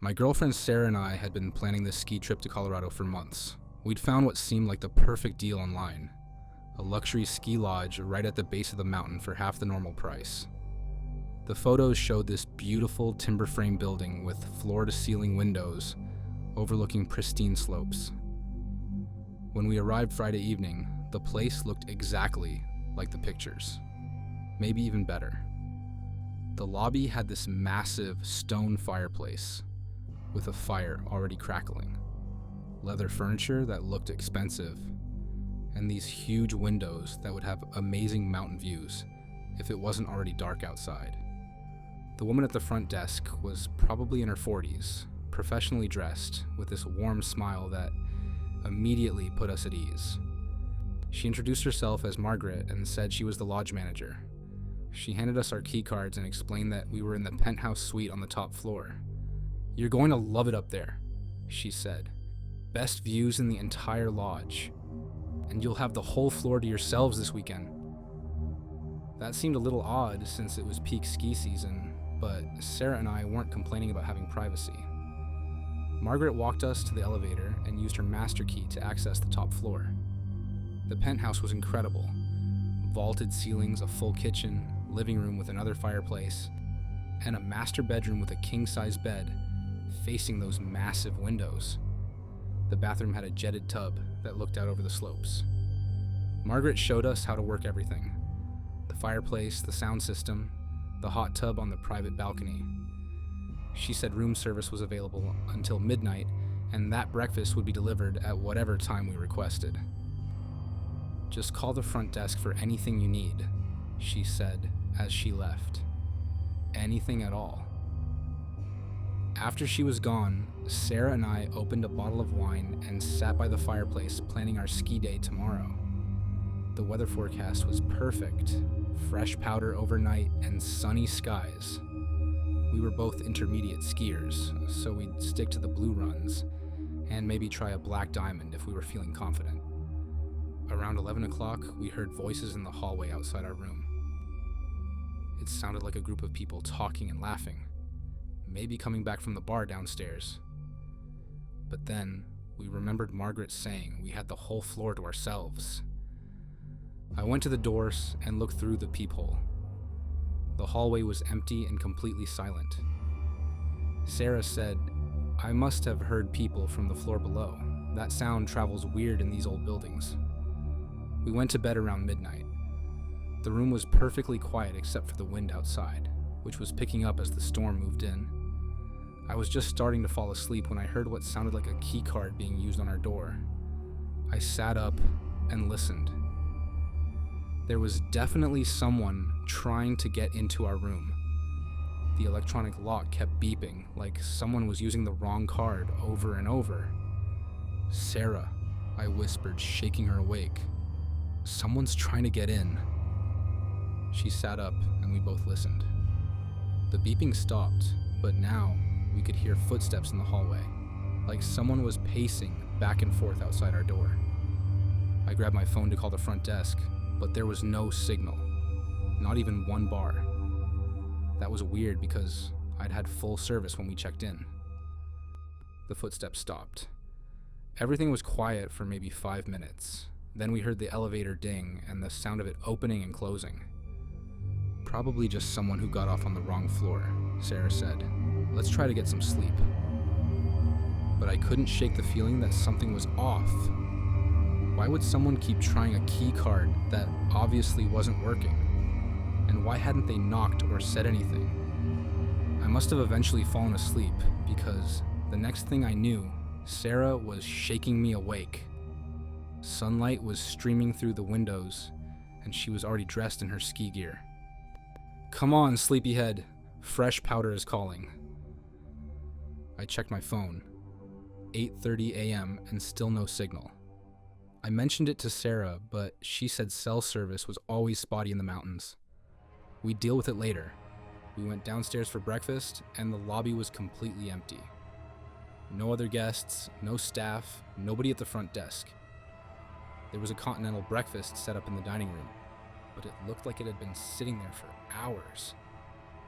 My girlfriend Sarah and I had been planning this ski trip to Colorado for months. We'd found what seemed like the perfect deal online. A luxury ski lodge right at the base of the mountain for half the normal price. The photos showed this beautiful timber frame building with floor-to-ceiling windows overlooking pristine slopes. When we arrived Friday evening, the place looked exactly like the pictures, maybe even better. The lobby had this massive stone fireplace with a fire already crackling, leather furniture that looked expensive, and these huge windows that would have amazing mountain views if it wasn't already dark outside. The woman at the front desk was probably in her 40s, professionally dressed, with this warm smile that immediately put us at ease. She introduced herself as Margaret and said she was the lodge manager. She handed us our key cards and explained that we were in the penthouse suite on the top floor. "You're going to love it up there," she said. "Best views in the entire lodge. And you'll have the whole floor to yourselves this weekend." That seemed a little odd since it was peak ski season, but Sarah and I weren't complaining about having privacy. Margaret walked us to the elevator and used her master key to access the top floor. The penthouse was incredible. Vaulted ceilings, a full kitchen, living room with another fireplace, and a master bedroom with a king-size bed facing those massive windows. The bathroom had a jetted tub that looked out over the slopes. Margaret showed us how to work everything. The fireplace, the sound system, the hot tub on the private balcony. She said room service was available until midnight, and that breakfast would be delivered at whatever time we requested. "Just call the front desk for anything you need," she said as she left. Anything at all. After she was gone, Sarah and I opened a bottle of wine and sat by the fireplace planning our ski day tomorrow. The weather forecast was perfect. Fresh powder overnight and sunny skies. We were both intermediate skiers, so we'd stick to the blue runs and maybe try a black diamond if we were feeling confident. Around 11 o'clock, we heard voices in the hallway outside our room. It sounded like a group of people talking and laughing, maybe coming back from the bar downstairs. But then, we remembered Margaret saying we had the whole floor to ourselves. I went to the doors and looked through the peephole. The hallway was empty and completely silent. Sarah said, "I must have heard people from the floor below. That sound travels weird in these old buildings." We went to bed around midnight. The room was perfectly quiet except for the wind outside, which was picking up as the storm moved in. I was just starting to fall asleep when I heard what sounded like a key card being used on our door. I sat up and listened. There was definitely someone trying to get into our room. The electronic lock kept beeping, like someone was using the wrong card over and over. "Sarah," I whispered, shaking her awake. "Someone's trying to get in." She sat up and we both listened. The beeping stopped, but now we could hear footsteps in the hallway, like someone was pacing back and forth outside our door. I grabbed my phone to call the front desk, but there was no signal, not even one bar. That was weird because I'd had full service when we checked in. The footsteps stopped. Everything was quiet for maybe 5 minutes. Then we heard the elevator ding and the sound of it opening and closing. "Probably just someone who got off on the wrong floor," Sarah said. "Let's try to get some sleep." But I couldn't shake the feeling that something was off. Why would someone keep trying a key card that obviously wasn't working? And why hadn't they knocked or said anything? I must have eventually fallen asleep because the next thing I knew, Sarah was shaking me awake. Sunlight was streaming through the windows, and she was already dressed in her ski gear. "Come on, sleepyhead. Fresh powder is calling." I checked my phone. 8:30 a.m. and still no signal. I mentioned it to Sarah, but she said cell service was always spotty in the mountains. We'd deal with it later. We went downstairs for breakfast, and the lobby was completely empty. No other guests, no staff, nobody at the front desk. There was a continental breakfast set up in the dining room, but it looked like it had been sitting there for hours.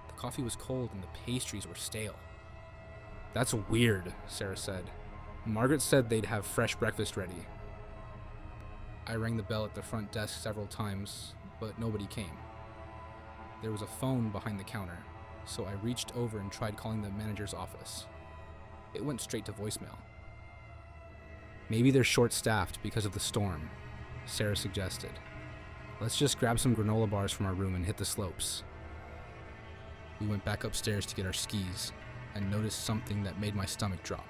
The coffee was cold and the pastries were stale. That's weird, Sarah said. Margaret said they'd have fresh breakfast ready. I rang the bell at the front desk several times, but nobody came. There was a phone behind the counter, so I reached over and tried calling the manager's office. It went straight to voicemail. Maybe they're short-staffed because of the storm, Sarah suggested. Let's just grab some granola bars from our room and hit the slopes. We went back upstairs to get our skis and noticed something that made my stomach drop.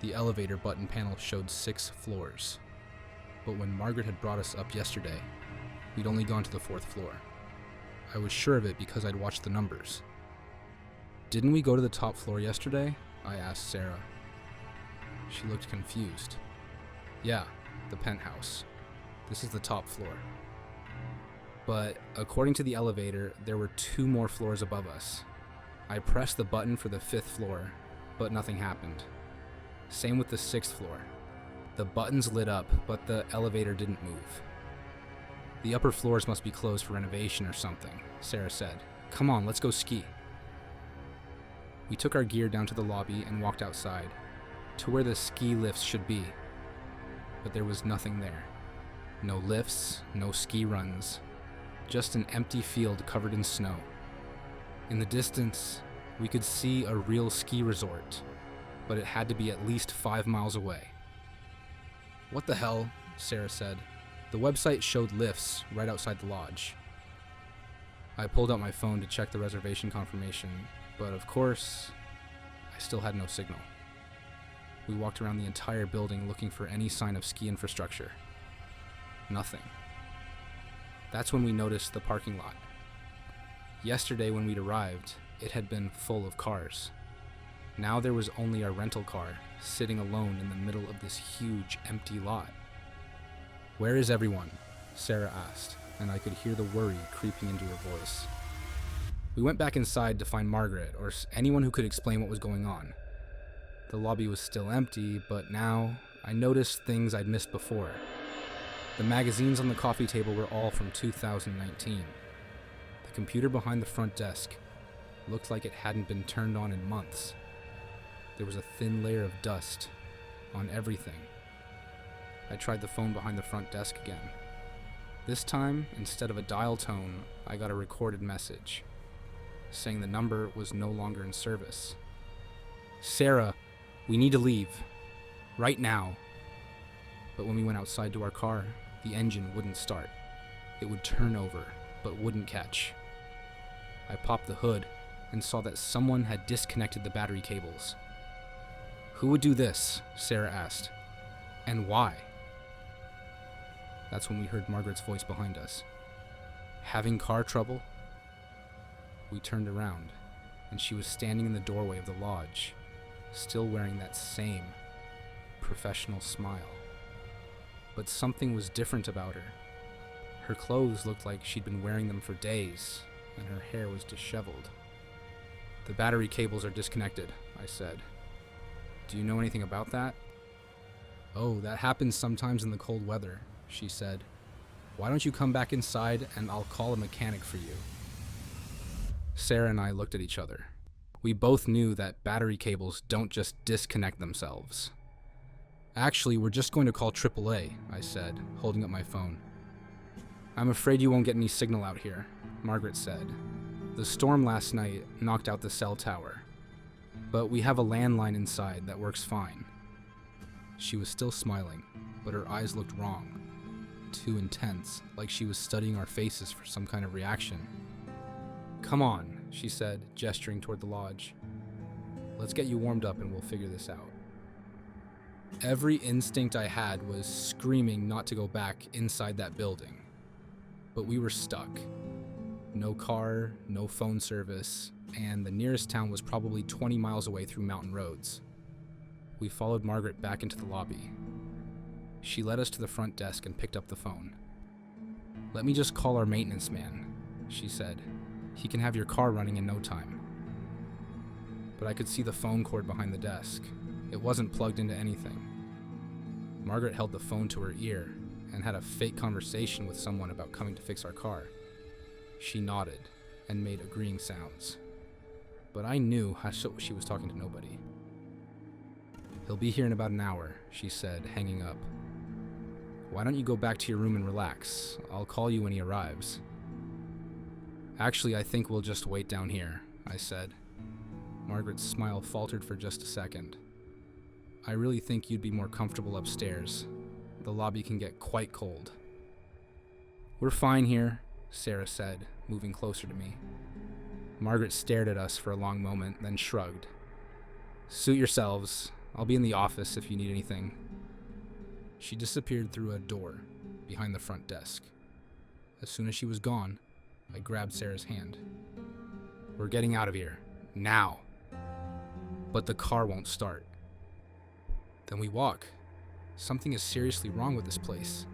The elevator button panel showed 6 floors. But when Margaret had brought us up yesterday, we'd only gone to the 4th floor. I was sure of it because I'd watched the numbers. Didn't we go to the top floor yesterday? I asked Sarah. She looked confused. Yeah, the penthouse. This is the top floor. But according to the elevator, there were 2 more floors above us. I pressed the button for the 5th floor, but nothing happened. Same with the 6th floor. The buttons lit up, but the elevator didn't move. The upper floors must be closed for renovation or something, Sarah said. Come on, let's go ski. We took our gear down to the lobby and walked outside, to where the ski lifts should be. But there was nothing there. No lifts, no ski runs, just an empty field covered in snow. In the distance, we could see a real ski resort, but it had to be at least 5 miles away. What the hell? Sarah said. The website showed lifts right outside the lodge. I pulled out my phone to check the reservation confirmation, but of course, I still had no signal. We walked around the entire building looking for any sign of ski infrastructure. Nothing. That's when we noticed the parking lot. Yesterday when we'd arrived, it had been full of cars. Now there was only our rental car, sitting alone in the middle of this huge empty lot. Where is everyone? Sarah asked, and I could hear the worry creeping into her voice. We went back inside to find Margaret or anyone who could explain what was going on. The lobby was still empty, but now I noticed things I'd missed before. The magazines on the coffee table were all from 2019. The computer behind the front desk looked like it hadn't been turned on in months. There was a thin layer of dust on everything. I tried the phone behind the front desk again. This time, instead of a dial tone, I got a recorded message saying the number was no longer in service. Sarah, we need to leave. Right now. But when we went outside to our car, the engine wouldn't start. It would turn over, but wouldn't catch. I popped the hood and saw that someone had disconnected the battery cables. Who would do this? Sarah asked. And why? That's when we heard Margaret's voice behind us. Having car trouble? We turned around, and she was standing in the doorway of the lodge, still wearing that same professional smile. But something was different about her. Her clothes looked like she'd been wearing them for days, and her hair was disheveled. The battery cables are disconnected, I said. Do you know anything about that? Oh, that happens sometimes in the cold weather, she said. Why don't you come back inside and I'll call a mechanic for you? Sarah and I looked at each other. We both knew that battery cables don't just disconnect themselves. Actually, we're just going to call AAA, I said, holding up my phone. I'm afraid you won't get any signal out here, Margaret said. The storm last night knocked out the cell tower, but we have a landline inside that works fine. She was still smiling, but her eyes looked wrong, too intense, like she was studying our faces for some kind of reaction. Come on, she said, gesturing toward the lodge. Let's get you warmed up and we'll figure this out. Every instinct I had was screaming not to go back inside that building. But we were stuck. No car, no phone service, and the nearest town was probably 20 miles away through mountain roads. We followed Margaret back into the lobby. She led us to the front desk and picked up the phone. Let me just call our maintenance man, she said. He can have your car running in no time. But I could see the phone cord behind the desk. It wasn't plugged into anything. Margaret held the phone to her ear and had a fake conversation with someone about coming to fix our car. She nodded and made agreeing sounds. But I knew she was talking to nobody. "He'll be here in about an hour," she said, hanging up. "Why don't you go back to your room and relax? I'll call you when he arrives." "Actually, I think we'll just wait down here," I said. Margaret's smile faltered for just a second. "I really think you'd be more comfortable upstairs. The lobby can get quite cold." "We're fine here," Sarah said, moving closer to me. Margaret stared at us for a long moment, then shrugged. "Suit yourselves. I'll be in the office if you need anything." She disappeared through a door behind the front desk. As soon as she was gone, I grabbed Sarah's hand. "We're getting out of here. Now." "But the car won't start." "Then we walk. Something is seriously wrong with this place."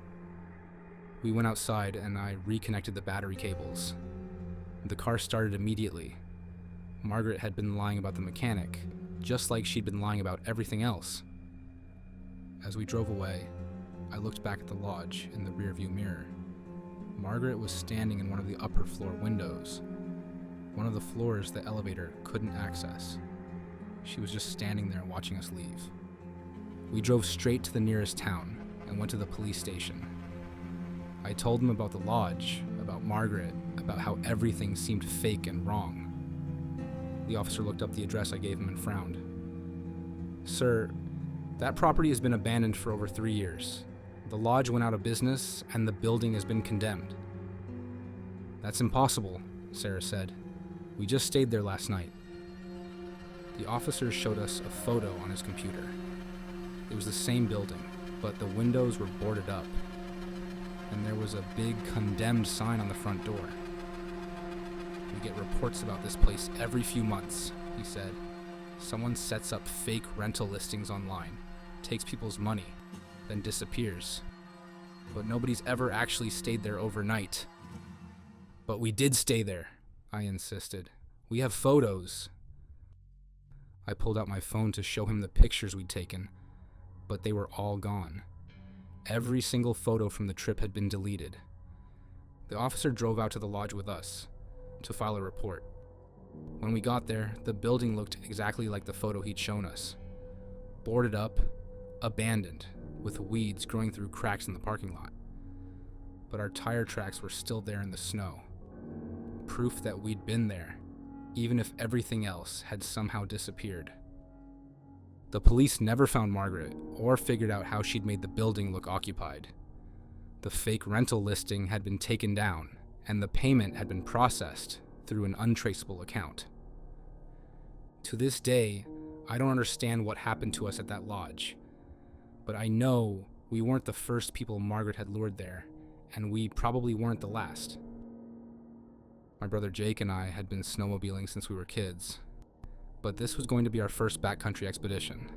We went outside and I reconnected the battery cables. The car started immediately. Margaret had been lying about the mechanic, just like she'd been lying about everything else. As we drove away, I looked back at the lodge in the rearview mirror. Margaret was standing in one of the upper floor windows, one of the floors the elevator couldn't access. She was just standing there watching us leave. We drove straight to the nearest town and went to the police station. I told them about the lodge, about Margaret, about how everything seemed fake and wrong. The officer looked up the address I gave him and frowned. "Sir, that property has been abandoned for over 3 years. The lodge went out of business and the building has been condemned." "That's impossible," Sarah said. "We just stayed there last night." The officer showed us a photo on his computer. It was the same building, but the windows were boarded up, and there was a big condemned sign on the front door. "We get reports about this place every few months," he said. "Someone sets up fake rental listings online, takes people's money, then disappears. But nobody's ever actually stayed there overnight." "But we did stay there," I insisted. "We have photos." I pulled out my phone to show him the pictures we'd taken, but they were all gone. Every single photo from the trip had been deleted. The officer drove out to the lodge with us to file a report. When we got there, the building looked exactly like the photo he'd shown us. Boarded up, abandoned, with weeds growing through cracks in the parking lot. But our tire tracks were still there in the snow. Proof that we'd been there, even if everything else had somehow disappeared. The police never found Margaret or figured out how she'd made the building look occupied. The fake rental listing had been taken down, and the payment had been processed through an untraceable account. To this day, I don't understand what happened to us at that lodge, but I know we weren't the first people Margaret had lured there, and we probably weren't the last. My brother Jake and I had been snowmobiling since we were kids, but this was going to be our first backcountry expedition.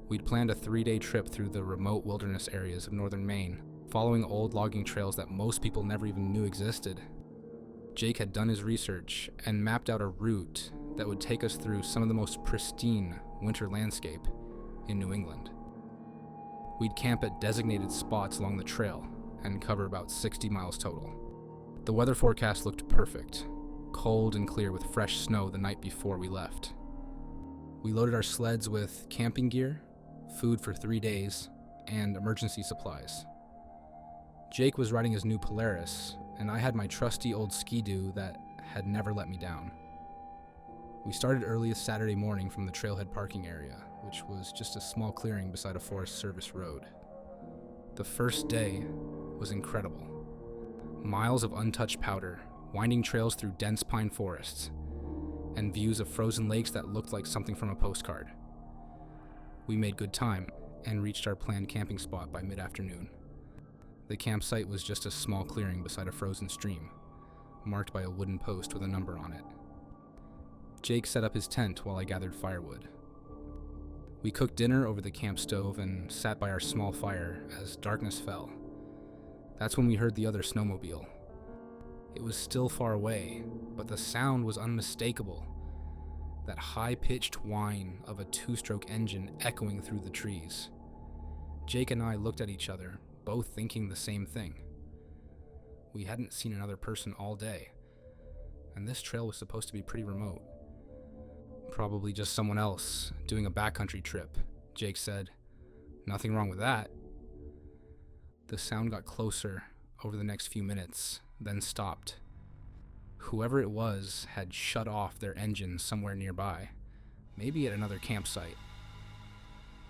We'd planned a 3-day trip through the remote wilderness areas of northern Maine, following old logging trails that most people never even knew existed. Jake had done his research and mapped out a route that would take us through some of the most pristine winter landscape in New England. We'd camp at designated spots along the trail and cover about 60 miles total. The weather forecast looked perfect, cold and clear with fresh snow the night before we left. We loaded our sleds with camping gear, food for 3 days, and emergency supplies. Jake was riding his new Polaris, and I had my trusty old Ski-Doo that had never let me down. We started earliest Saturday morning from the trailhead parking area, which was just a small clearing beside a Forest Service road. The first day was incredible. Miles of untouched powder, winding trails through dense pine forests, and views of frozen lakes that looked like something from a postcard. We made good time and reached our planned camping spot by mid-afternoon. The campsite was just a small clearing beside a frozen stream, marked by a wooden post with a number on it. Jake set up his tent while I gathered firewood. We cooked dinner over the camp stove and sat by our small fire as darkness fell. That's when we heard the other snowmobile. It was still far away, but the sound was unmistakable. That high-pitched whine of a 2-stroke engine echoing through the trees. Jake and I looked at each other, both thinking the same thing. We hadn't seen another person all day, and this trail was supposed to be pretty remote. Probably just someone else doing a backcountry trip, Jake said. Nothing wrong with that. The sound got closer over the next few minutes, then stopped. Whoever it was had shut off their engine somewhere nearby, maybe at another campsite.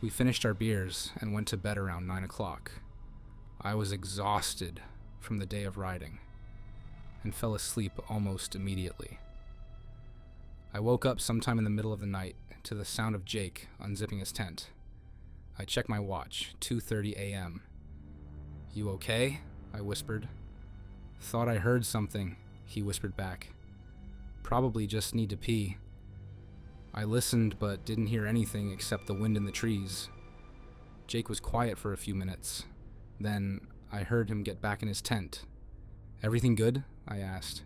We finished our beers and went to bed around 9 o'clock. I was exhausted from the day of riding and fell asleep almost immediately. I woke up sometime in the middle of the night to the sound of Jake unzipping his tent. I checked my watch, 2:30 a.m. "You okay?" I whispered. "Thought I heard something," he whispered back. "Probably just need to pee." I listened but didn't hear anything except the wind in the trees. Jake was quiet for a few minutes. Then I heard him get back in his tent. "Everything good?" I asked.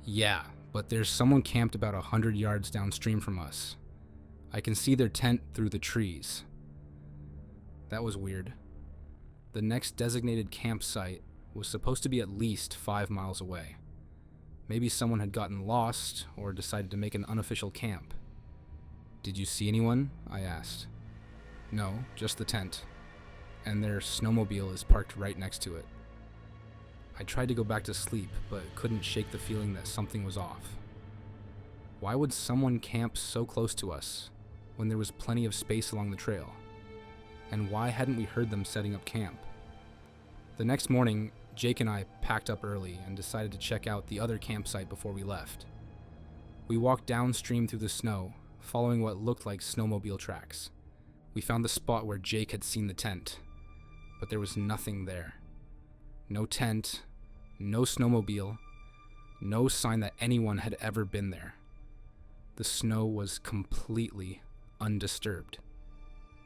"Yeah, but there's someone camped about 100 yards downstream from us. I can see their tent through the trees." That was weird. The next designated campsite was supposed to be at least 5 miles away. Maybe someone had gotten lost or decided to make an unofficial camp. "Did you see anyone?" I asked. "No, just the tent. And their snowmobile is parked right next to it." I tried to go back to sleep, but couldn't shake the feeling that something was off. Why would someone camp so close to us when there was plenty of space along the trail? And why hadn't we heard them setting up camp? The next morning, Jake and I packed up early and decided to check out the other campsite before we left. We walked downstream through the snow, following what looked like snowmobile tracks. We found the spot where Jake had seen the tent, but there was nothing there. No tent, no snowmobile, no sign that anyone had ever been there. The snow was completely undisturbed.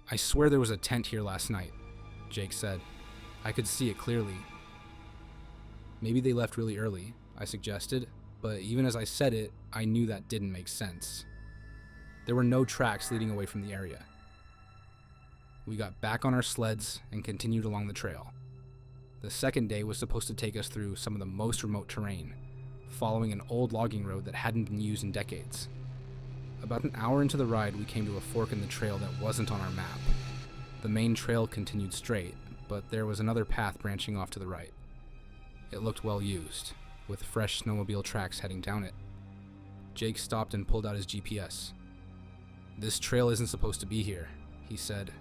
"I swear there was a tent here last night," Jake said. "I could see it clearly." "Maybe they left really early," I suggested, but even as I said it, I knew that didn't make sense. There were no tracks leading away from the area. We got back on our sleds and continued along the trail. The second day was supposed to take us through some of the most remote terrain, following an old logging road that hadn't been used in decades. About an hour into the ride, we came to a fork in the trail that wasn't on our map. The main trail continued straight, but there was another path branching off to the right. It looked well used, with fresh snowmobile tracks heading down it. Jake stopped and pulled out his GPS. "This trail isn't supposed to be here," he said.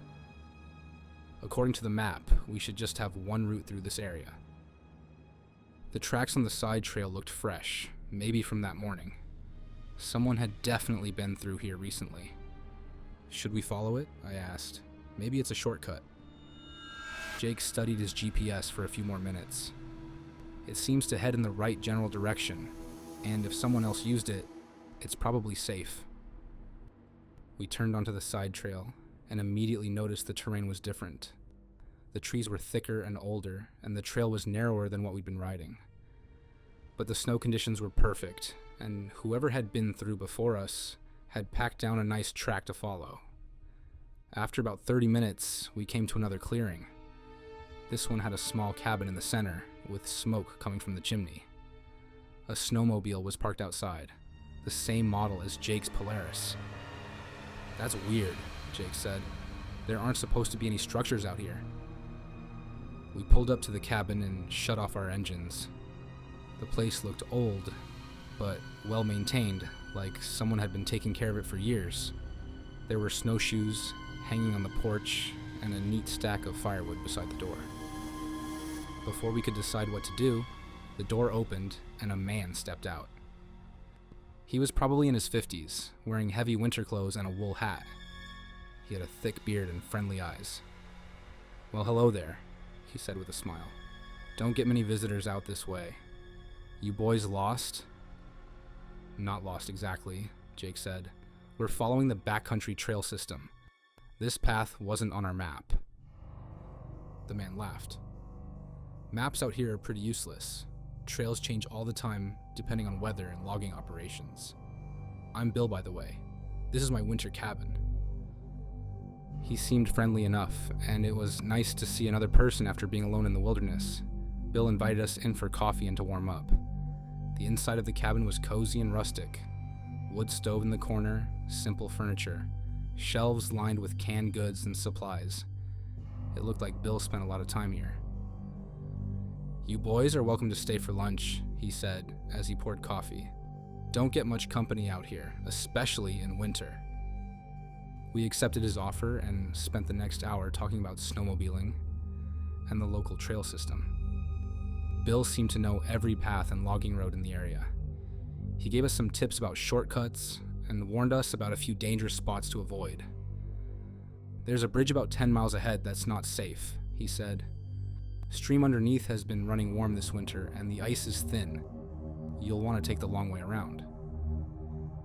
"According to the map, we should just have one route through this area." The tracks on the side trail looked fresh, maybe from that morning. Someone had definitely been through here recently. "Should we follow it?" I asked. "Maybe it's a shortcut." Jake studied his GPS for a few more minutes. "It seems to head in the right general direction, and if someone else used it, it's probably safe." We turned onto the side trail and immediately noticed the terrain was different. The trees were thicker and older, and the trail was narrower than what we'd been riding. But the snow conditions were perfect, and whoever had been through before us had packed down a nice track to follow. After about 30 minutes, we came to another clearing. This one had a small cabin in the center, with smoke coming from the chimney. A snowmobile was parked outside, the same model as Jake's Polaris. "That's weird," Jake said. "There aren't supposed to be any structures out here." We pulled up to the cabin and shut off our engines. The place looked old, but well maintained, like someone had been taking care of it for years. There were snowshoes hanging on the porch and a neat stack of firewood beside the door. Before we could decide what to do, the door opened and a man stepped out. He was probably in his 50s, wearing heavy winter clothes and a wool hat. He had a thick beard and friendly eyes. "Well, hello there," he said with a smile. "Don't get many visitors out this way. You boys lost?" "Not lost exactly," Jake said. "We're following the backcountry trail system. This path wasn't on our map." The man laughed. "Maps out here are pretty useless. Trails change all the time depending on weather and logging operations. I'm Bill, by the way. This is my winter cabin." He seemed friendly enough, and it was nice to see another person after being alone in the wilderness. Bill invited us in for coffee and to warm up. The inside of the cabin was cozy and rustic. Wood stove in the corner, simple furniture, shelves lined with canned goods and supplies. It looked like Bill spent a lot of time here. "You boys are welcome to stay for lunch," he said as he poured coffee. "Don't get much company out here, especially in winter." We accepted his offer and spent the next hour talking about snowmobiling and the local trail system. Bill seemed to know every path and logging road in the area. He gave us some tips about shortcuts and warned us about a few dangerous spots to avoid. "There's a bridge about 10 miles ahead that's not safe," he said. "Stream underneath has been running warm this winter and the ice is thin. You'll want to take the long way around."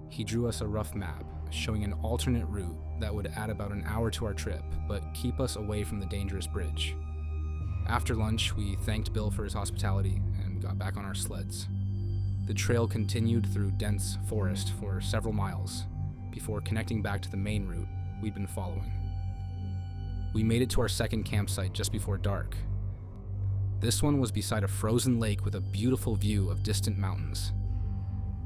He drew us a rough map showing an alternate route that would add about an hour to our trip, but keep us away from the dangerous bridge. After lunch, we thanked Bill for his hospitality and got back on our sleds. The trail continued through dense forest for several miles before connecting back to the main route we'd been following. We made it to our second campsite just before dark. This one was beside a frozen lake with a beautiful view of distant mountains.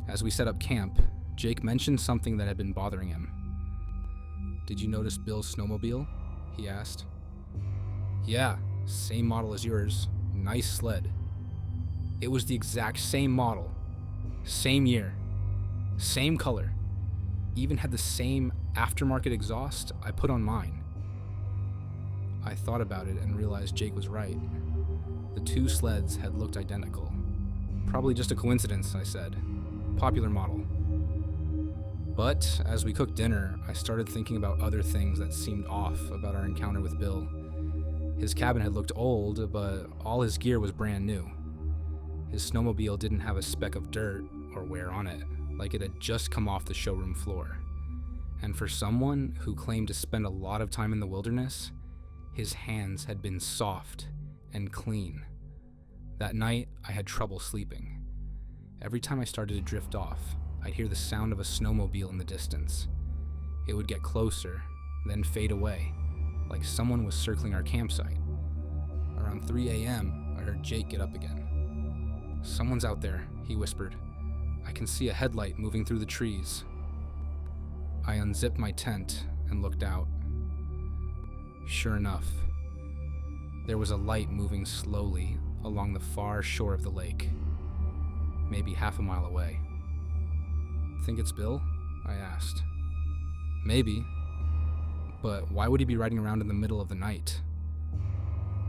As we set up camp, Jake mentioned something that had been bothering him. "Did you notice Bill's snowmobile?" he asked. "Yeah, same model as yours. Nice sled." It was the exact same model, same year, same color, even had the same aftermarket exhaust I put on mine. I thought about it and realized Jake was right. The two sleds had looked identical. "Probably just a coincidence," I said. "Popular model." But as we cooked dinner, I started thinking about other things that seemed off about our encounter with Bill. His cabin had looked old, but all his gear was brand new. His snowmobile didn't have a speck of dirt or wear on it, like it had just come off the showroom floor. And for someone who claimed to spend a lot of time in the wilderness, his hands had been soft and clean. That night, I had trouble sleeping. Every time I started to drift off, I'd hear the sound of a snowmobile in the distance. It would get closer, then fade away, like someone was circling our campsite. Around 3 a.m., I heard Jake get up again. "Someone's out there," he whispered. "I can see a headlight moving through the trees." I unzipped my tent and looked out. Sure enough, there was a light moving slowly along the far shore of the lake, maybe half a mile away. "Think it's Bill?" I asked. "Maybe, but why would he be riding around in the middle of the night?"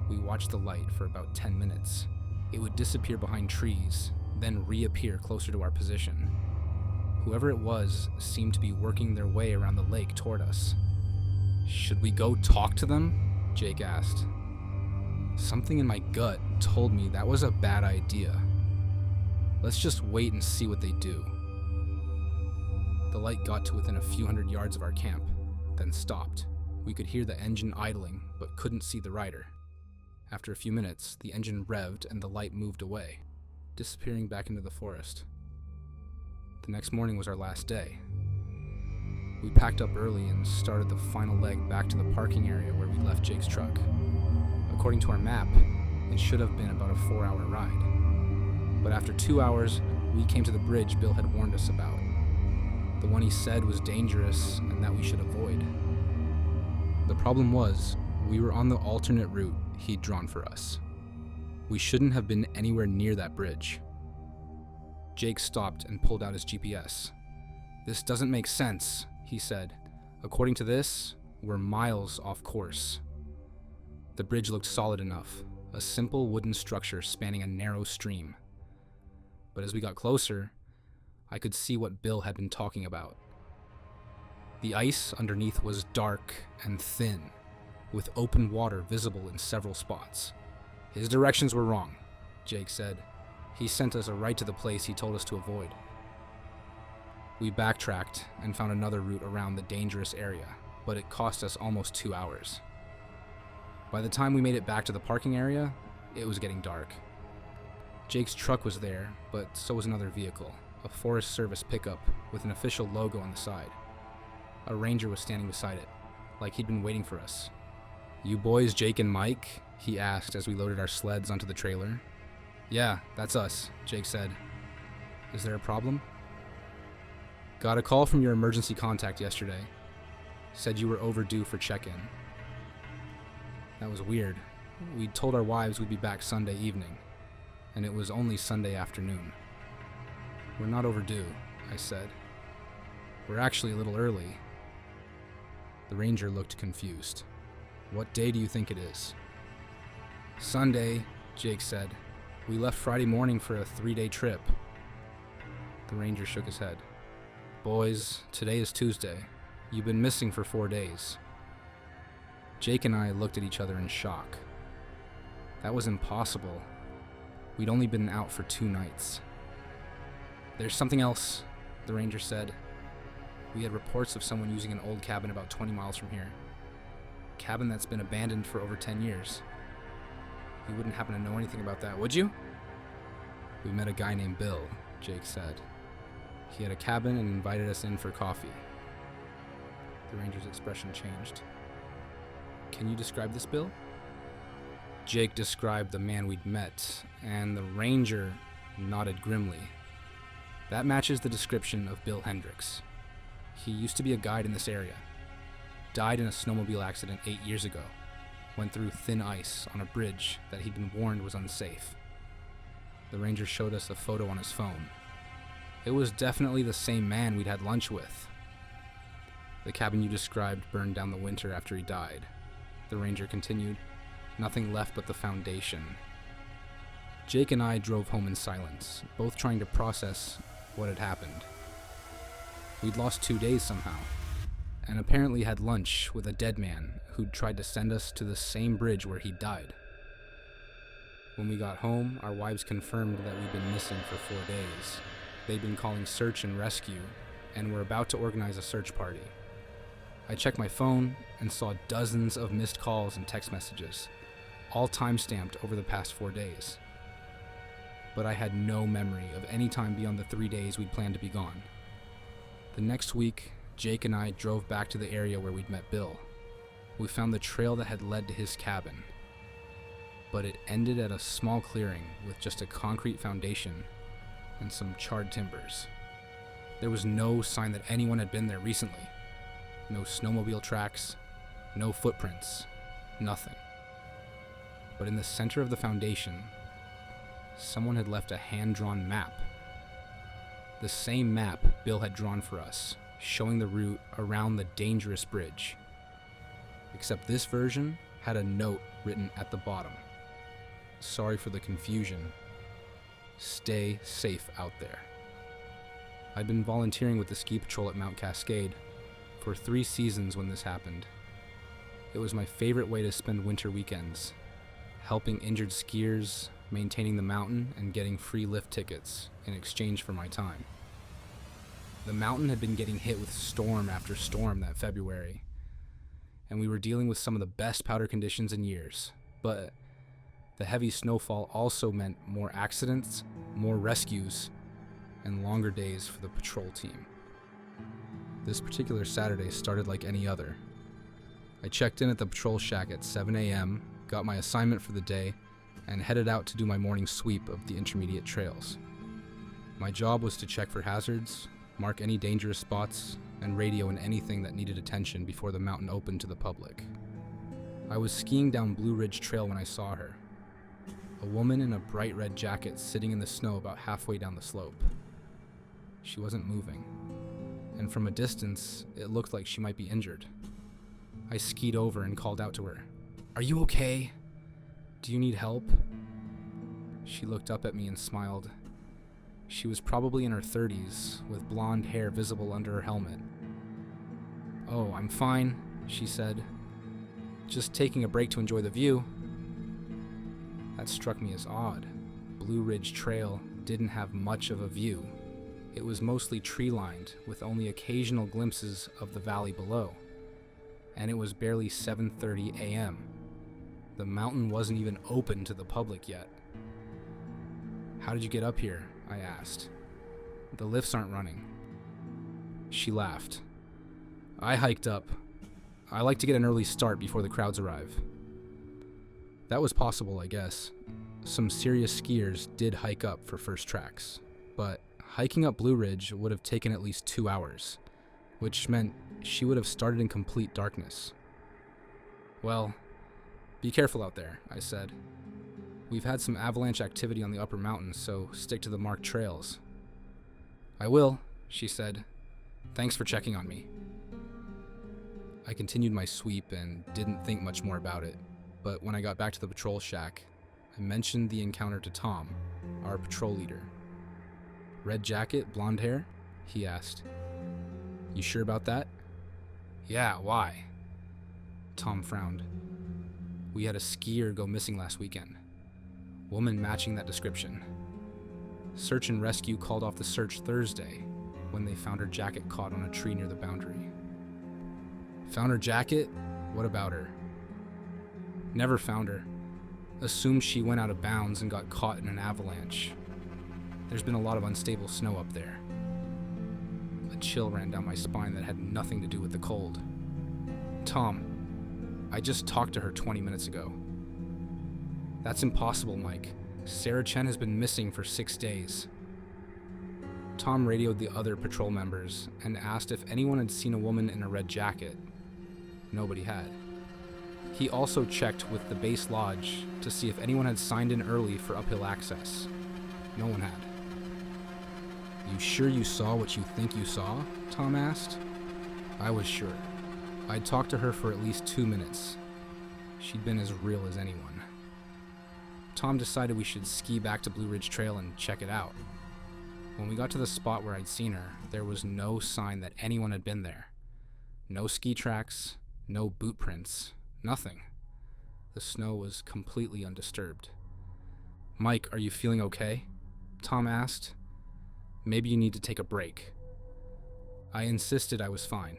We watched the light for about 10 minutes. It would disappear behind trees, then reappear closer to our position. Whoever it was seemed to be working their way around the lake toward us. "Should we go talk to them?" Jake asked. Something in my gut told me that was a bad idea. Let's just wait and see what they do. The light got to within a few hundred yards of our camp, then stopped. We could hear the engine idling, but couldn't see the rider. After a few minutes, the engine revved and the light moved away, disappearing back into the forest. The next morning was our last day. We packed up early and started the final leg back to the parking area where we left Jake's truck. According to our map, it should have been about a 4-hour ride. But after 2 hours, we came to the bridge Bill had warned us about. The one he said was dangerous and that we should avoid. The problem was, we were on the alternate route he'd drawn for us. We shouldn't have been anywhere near that bridge. Jake stopped and pulled out his GPS. "This doesn't make sense," he said. "According to this, we're miles off course." The bridge looked solid enough, a simple wooden structure spanning a narrow stream. But as we got closer, I could see what Bill had been talking about. The ice underneath was dark and thin, with open water visible in several spots. "His directions were wrong," Jake said. "He sent us right to the place he told us to avoid." We backtracked and found another route around the dangerous area, but it cost us almost 2 hours. By the time we made it back to the parking area, it was getting dark. Jake's truck was there, but so was another vehicle, a Forest Service pickup with an official logo on the side. A ranger was standing beside it, like he'd been waiting for us. "You boys Jake and Mike?" he asked as we loaded our sleds onto the trailer. "Yeah, that's us," Jake said. "Is there a problem?" "Got a call from your emergency contact yesterday. Said you were overdue for check-in. That was weird. We'd told our wives we'd be back Sunday evening, and it was only Sunday afternoon. We're not overdue, I said. We're actually a little early. The ranger looked confused. What day do you think it is? Sunday, Jake said. We left Friday morning for a 3-day trip. The ranger shook his head. Boys, today is Tuesday. You've been missing for 4 days. Jake and I looked at each other in shock. That was impossible. We'd only been out for 2 nights. There's something else, the ranger said. We had reports of someone using an old cabin about 20 miles from here. A cabin that's been abandoned for over 10 years. You wouldn't happen to know anything about that, would you? We met a guy named Bill, Jake said. He had a cabin and invited us in for coffee. The ranger's expression changed. Can you describe this, Bill? Jake described the man we'd met, and the ranger nodded grimly. That matches the description of Bill Hendricks. He used to be a guide in this area. Died in a snowmobile accident 8 years ago. Went through thin ice on a bridge that he'd been warned was unsafe. The ranger showed us a photo on his phone. It was definitely the same man we'd had lunch with. The cabin you described burned down the winter after he died. The ranger continued. Nothing left but the foundation. Jake and I drove home in silence, both trying to process what had happened. We'd lost 2 days somehow, and apparently had lunch with a dead man who'd tried to send us to the same bridge where he'd died. When we got home, our wives confirmed that we'd been missing for 4 days. They'd been calling search and rescue, and were about to organize a search party. I checked my phone and saw dozens of missed calls and text messages, all time-stamped over the past 4 days. But I had no memory of any time beyond the 3 days we'd planned to be gone. The next week, Jake and I drove back to the area where we'd met Bill. We found the trail that had led to his cabin, but it ended at a small clearing with just a concrete foundation and some charred timbers. There was no sign that anyone had been there recently. No snowmobile tracks, no footprints, nothing. But in the center of the foundation, someone had left a hand-drawn map. The same map Bill had drawn for us, showing the route around the dangerous bridge. Except this version had a note written at the bottom. Sorry for the confusion. Stay safe out there. I'd been volunteering with the ski patrol at Mount Cascade for 3 seasons when this happened. It was my favorite way to spend winter weekends, helping injured skiers, maintaining the mountain, and getting free lift tickets in exchange for my time. The mountain had been getting hit with storm after storm that February, and we were dealing with some of the best powder conditions in years, but the heavy snowfall also meant more accidents, more rescues, and longer days for the patrol team. This particular Saturday started like any other. I checked in at the patrol shack at 7 a.m., got my assignment for the day, and headed out to do my morning sweep of the intermediate trails. My job was to check for hazards, mark any dangerous spots, and radio in anything that needed attention before the mountain opened to the public. I was skiing down Blue Ridge Trail when I saw her. A woman in a bright red jacket sitting in the snow about halfway down the slope. She wasn't moving, and from a distance, it looked like she might be injured. I skied over and called out to her. "Are you okay? Do you need help?" She looked up at me and smiled. She was probably in her 30s, with blonde hair visible under her helmet. "Oh, I'm fine," she said. "Just taking a break to enjoy the view." That struck me as odd. Blue Ridge Trail didn't have much of a view. It was mostly tree-lined, with only occasional glimpses of the valley below. And it was barely 7:30 a.m. The mountain wasn't even open to the public yet. "How did you get up here?" I asked. "The lifts aren't running." She laughed. "I hiked up. I like to get an early start before the crowds arrive." That was possible, I guess. Some serious skiers did hike up for first tracks, but hiking up Blue Ridge would have taken at least 2 hours, which meant she would have started in complete darkness. Well, be careful out there, I said. We've had some avalanche activity on the upper mountains, so stick to the marked trails. I will, she said. Thanks for checking on me. I continued my sweep and didn't think much more about it, but when I got back to the patrol shack, I mentioned the encounter to Tom, our patrol leader. Red jacket, blonde hair? He asked. You sure about that? Yeah, why? Tom frowned. We had a skier go missing last weekend. Woman matching that description. Search and rescue called off the search Thursday when they found her jacket caught on a tree near the boundary. Found her jacket? What about her? Never found her. Assumed she went out of bounds and got caught in an avalanche. There's been a lot of unstable snow up there. A chill ran down my spine that had nothing to do with the cold. Tom, I just talked to her 20 minutes ago. That's impossible, Mike. Sarah Chen has been missing for 6 days. Tom radioed the other patrol members and asked if anyone had seen a woman in a red jacket. Nobody had. He also checked with the base lodge to see if anyone had signed in early for uphill access. No one had. You sure you saw what you think you saw? Tom asked. I was sure. I'd talked to her for at least 2 minutes. She'd been as real as anyone. Tom decided we should ski back to Blue Ridge Trail and check it out. When we got to the spot where I'd seen her, there was no sign that anyone had been there. No ski tracks, no boot prints, nothing. The snow was completely undisturbed. Mike, are you feeling okay? Tom asked. Maybe you need to take a break. I insisted I was fine,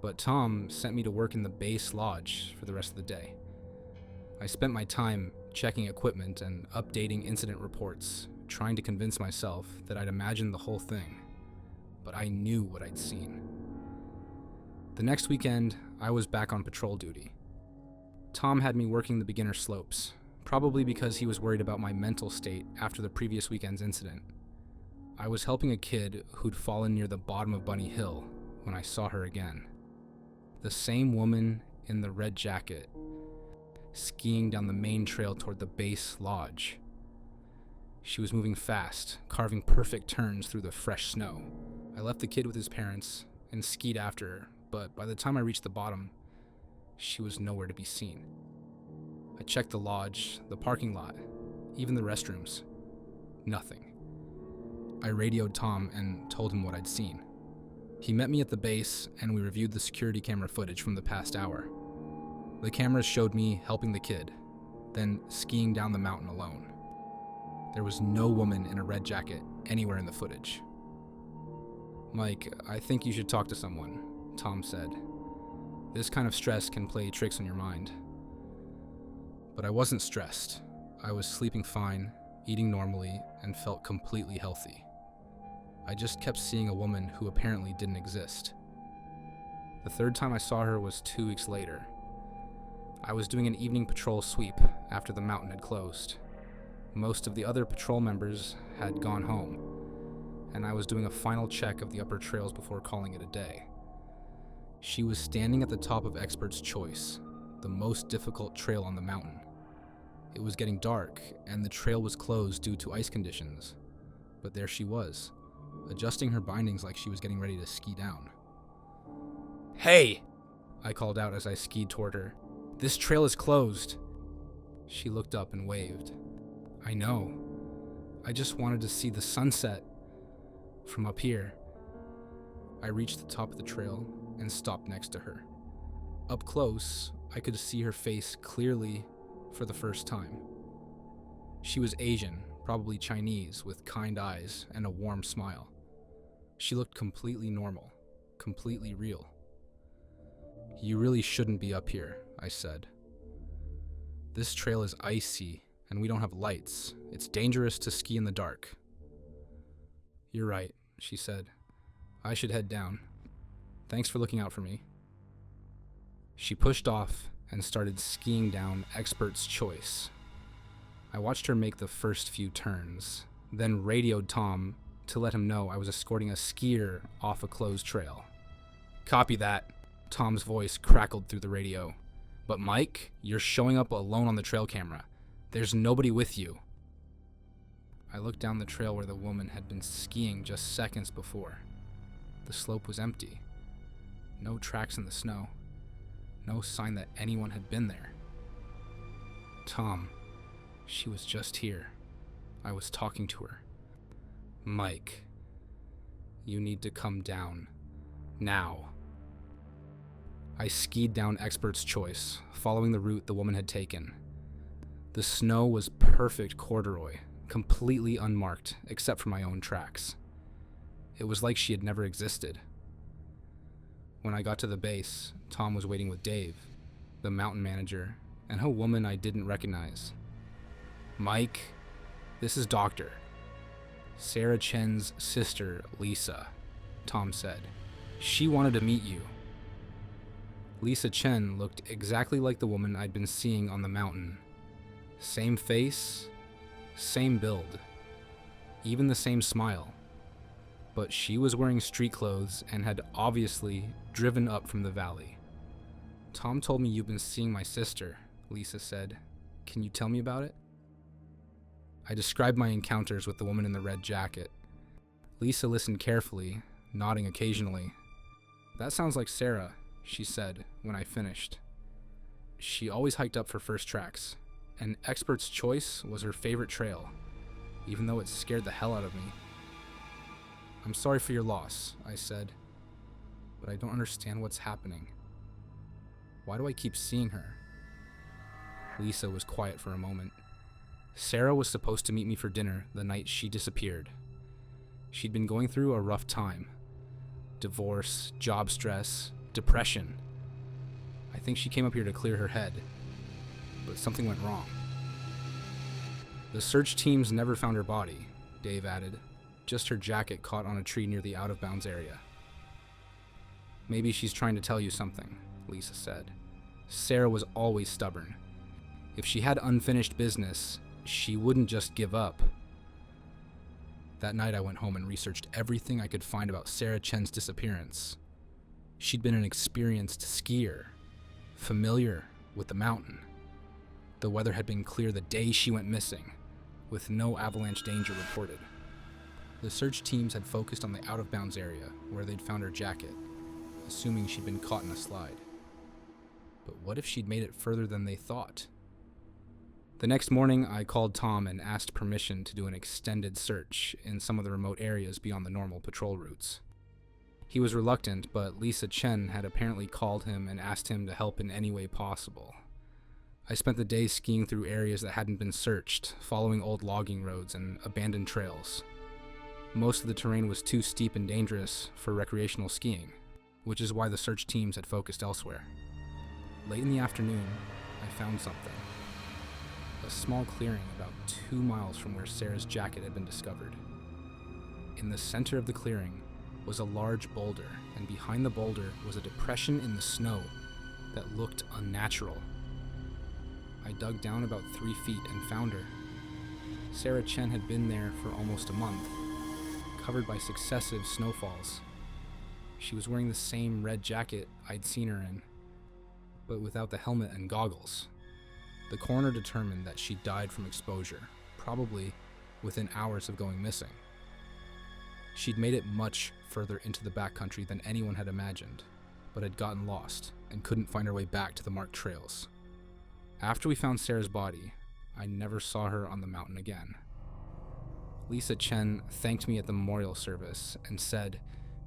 but Tom sent me to work in the base lodge for the rest of the day. I spent my time checking equipment and updating incident reports, trying to convince myself that I'd imagined the whole thing, but I knew what I'd seen. The next weekend, I was back on patrol duty. Tom had me working the beginner slopes, probably because he was worried about my mental state after the previous weekend's incident. I was helping a kid who'd fallen near the bottom of Bunny Hill when I saw her again. The same woman in the red jacket, skiing down the main trail toward the base lodge. She was moving fast, carving perfect turns through the fresh snow. I left the kid with his parents and skied after her, but by the time I reached the bottom, she was nowhere to be seen. I checked the lodge, the parking lot, even the restrooms. Nothing. I radioed Tom and told him what I'd seen. He met me at the base and we reviewed the security camera footage from the past hour. The cameras showed me helping the kid, then skiing down the mountain alone. There was no woman in a red jacket anywhere in the footage. Mike, I think you should talk to someone, Tom said. This kind of stress can play tricks on your mind. But I wasn't stressed. I was sleeping fine, eating normally, and felt completely healthy. I just kept seeing a woman who apparently didn't exist. The third time I saw her was 2 weeks later. I was doing an evening patrol sweep after the mountain had closed. Most of the other patrol members had gone home, and I was doing a final check of the upper trails before calling it a day. She was standing at the top of Expert's Choice, the most difficult trail on the mountain. It was getting dark, and the trail was closed due to ice conditions. But there she was, adjusting her bindings like she was getting ready to ski down. Hey! I called out as I skied toward her. This trail is closed. She looked up and waved. I know. I just wanted to see the sunset from up here. I reached the top of the trail and stopped next to her. Up close, I could see her face clearly for the first time. She was Asian, probably Chinese, with kind eyes and a warm smile. She looked completely normal, completely real. You really shouldn't be up here, I said. This trail is icy, and we don't have lights. It's dangerous to ski in the dark. You're right, she said. I should head down. Thanks for looking out for me. She pushed off and started skiing down Expert's Choice. I watched her make the first few turns, then radioed Tom to let him know I was escorting a skier off a closed trail. Copy that. Tom's voice crackled through the radio. But Mike, you're showing up alone on the trail camera. There's nobody with you. I looked down the trail where the woman had been skiing just seconds before. The slope was empty. No tracks in the snow. No sign that anyone had been there. Tom, she was just here. I was talking to her. Mike, you need to come down. Now. I skied down Expert's Choice, following the route the woman had taken. The snow was perfect corduroy, completely unmarked except for my own tracks. It was like she had never existed. When I got to the base, Tom was waiting with Dave, the mountain manager, and a woman I didn't recognize. Mike, this is Doctor. Sarah Chen's sister, Lisa, Tom said. She wanted to meet you. Lisa Chen looked exactly like the woman I'd been seeing on the mountain. Same face, same build, even the same smile. But she was wearing street clothes and had obviously driven up from the valley. Tom told me you've been seeing my sister, Lisa said. Can you tell me about it? I described my encounters with the woman in the red jacket. Lisa listened carefully, nodding occasionally. That sounds like Sarah, she said when I finished. She always hiked up for first tracks, and Expert's Choice was her favorite trail, even though it scared the hell out of me. I'm sorry for your loss, I said, but I don't understand what's happening. Why do I keep seeing her? Lisa was quiet for a moment. Sarah was supposed to meet me for dinner the night she disappeared. She'd been going through a rough time. Divorce, job stress, depression. I think she came up here to clear her head, but something went wrong. The search teams never found her body, Dave added. Just her jacket caught on a tree near the out-of-bounds area. Maybe she's trying to tell you something, Lisa said. Sarah was always stubborn. If she had unfinished business, she wouldn't just give up. That night I went home and researched everything I could find about Sarah Chen's disappearance. She'd been an experienced skier, familiar with the mountain. The weather had been clear the day she went missing, with no avalanche danger reported. The search teams had focused on the out-of-bounds area where they'd found her jacket, assuming she'd been caught in a slide. But what if she'd made it further than they thought? The next morning, I called Tom and asked permission to do an extended search in some of the remote areas beyond the normal patrol routes. He was reluctant, but Lisa Chen had apparently called him and asked him to help in any way possible. I spent the day skiing through areas that hadn't been searched, following old logging roads and abandoned trails. Most of the terrain was too steep and dangerous for recreational skiing, which is why the search teams had focused elsewhere. Late in the afternoon, I found something. A small clearing about 2 miles from where Sarah's jacket had been discovered. In the center of the clearing was a large boulder, and behind the boulder was a depression in the snow that looked unnatural. I dug down about 3 feet and found her. Sarah Chen had been there for almost a month, covered by successive snowfalls. She was wearing the same red jacket I'd seen her in, but without the helmet and goggles. The coroner determined that she died from exposure, probably within hours of going missing. She'd made it much further into the backcountry than anyone had imagined, but had gotten lost and couldn't find her way back to the marked trails. After we found Sarah's body, I never saw her on the mountain again. Lisa Chen thanked me at the memorial service and said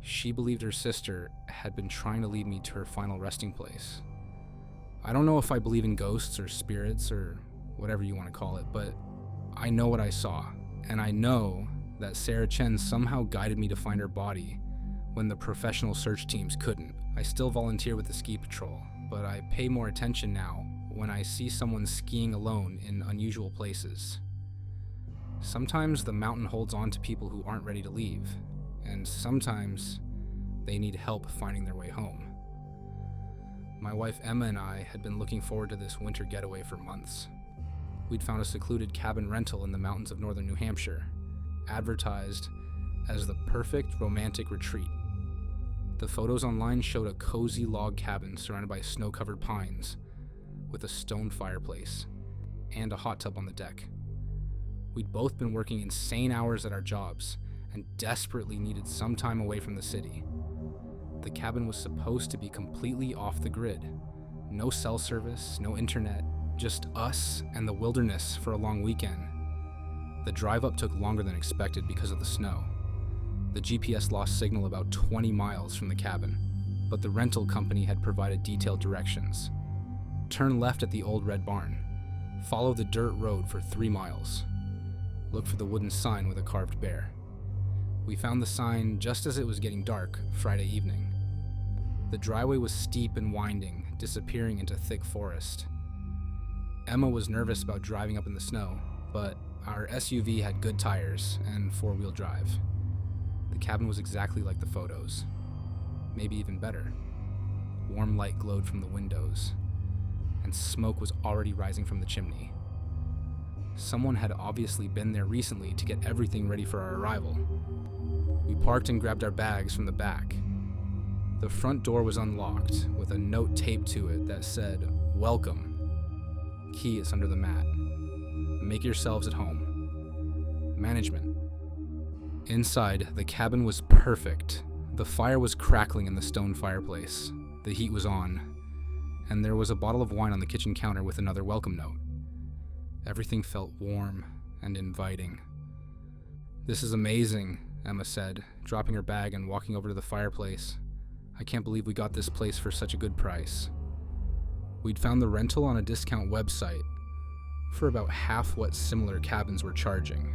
she believed her sister had been trying to lead me to her final resting place. I don't know if I believe in ghosts or spirits or whatever you want to call it, but I know what I saw, and I know that Sarah Chen somehow guided me to find her body when the professional search teams couldn't. I still volunteer with the ski patrol, but I pay more attention now when I see someone skiing alone in unusual places. Sometimes the mountain holds on to people who aren't ready to leave, and sometimes they need help finding their way home. My wife Emma and I had been looking forward to this winter getaway for months. We'd found a secluded cabin rental in the mountains of northern New Hampshire, advertised as the perfect romantic retreat. The photos online showed a cozy log cabin surrounded by snow-covered pines, with a stone fireplace, and a hot tub on the deck. We'd both been working insane hours at our jobs, and desperately needed some time away from the city. The cabin was supposed to be completely off the grid. No cell service, no internet, just us and the wilderness for a long weekend. The drive up took longer than expected because of the snow. The GPS lost signal about 20 miles from the cabin, but the rental company had provided detailed directions. Turn left at the old red barn. Follow the dirt road for 3 miles. Look for the wooden sign with a carved bear. We found the sign just as it was getting dark Friday evening. The driveway was steep and winding, disappearing into thick forest. Emma was nervous about driving up in the snow, but our SUV had good tires and 4-wheel drive. The cabin was exactly like the photos, maybe even better. Warm light glowed from the windows, and smoke was already rising from the chimney. Someone had obviously been there recently to get everything ready for our arrival. We parked and grabbed our bags from the back. The front door was unlocked, with a note taped to it that said, "Welcome. Key is under the mat. Make yourselves at home. Management." Inside, the cabin was perfect. The fire was crackling in the stone fireplace. The heat was on, and there was a bottle of wine on the kitchen counter with another welcome note. Everything felt warm and inviting. "This is amazing," Emma said, dropping her bag and walking over to the fireplace. "I can't believe we got this place for such a good price." We'd found the rental on a discount website for about half what similar cabins were charging.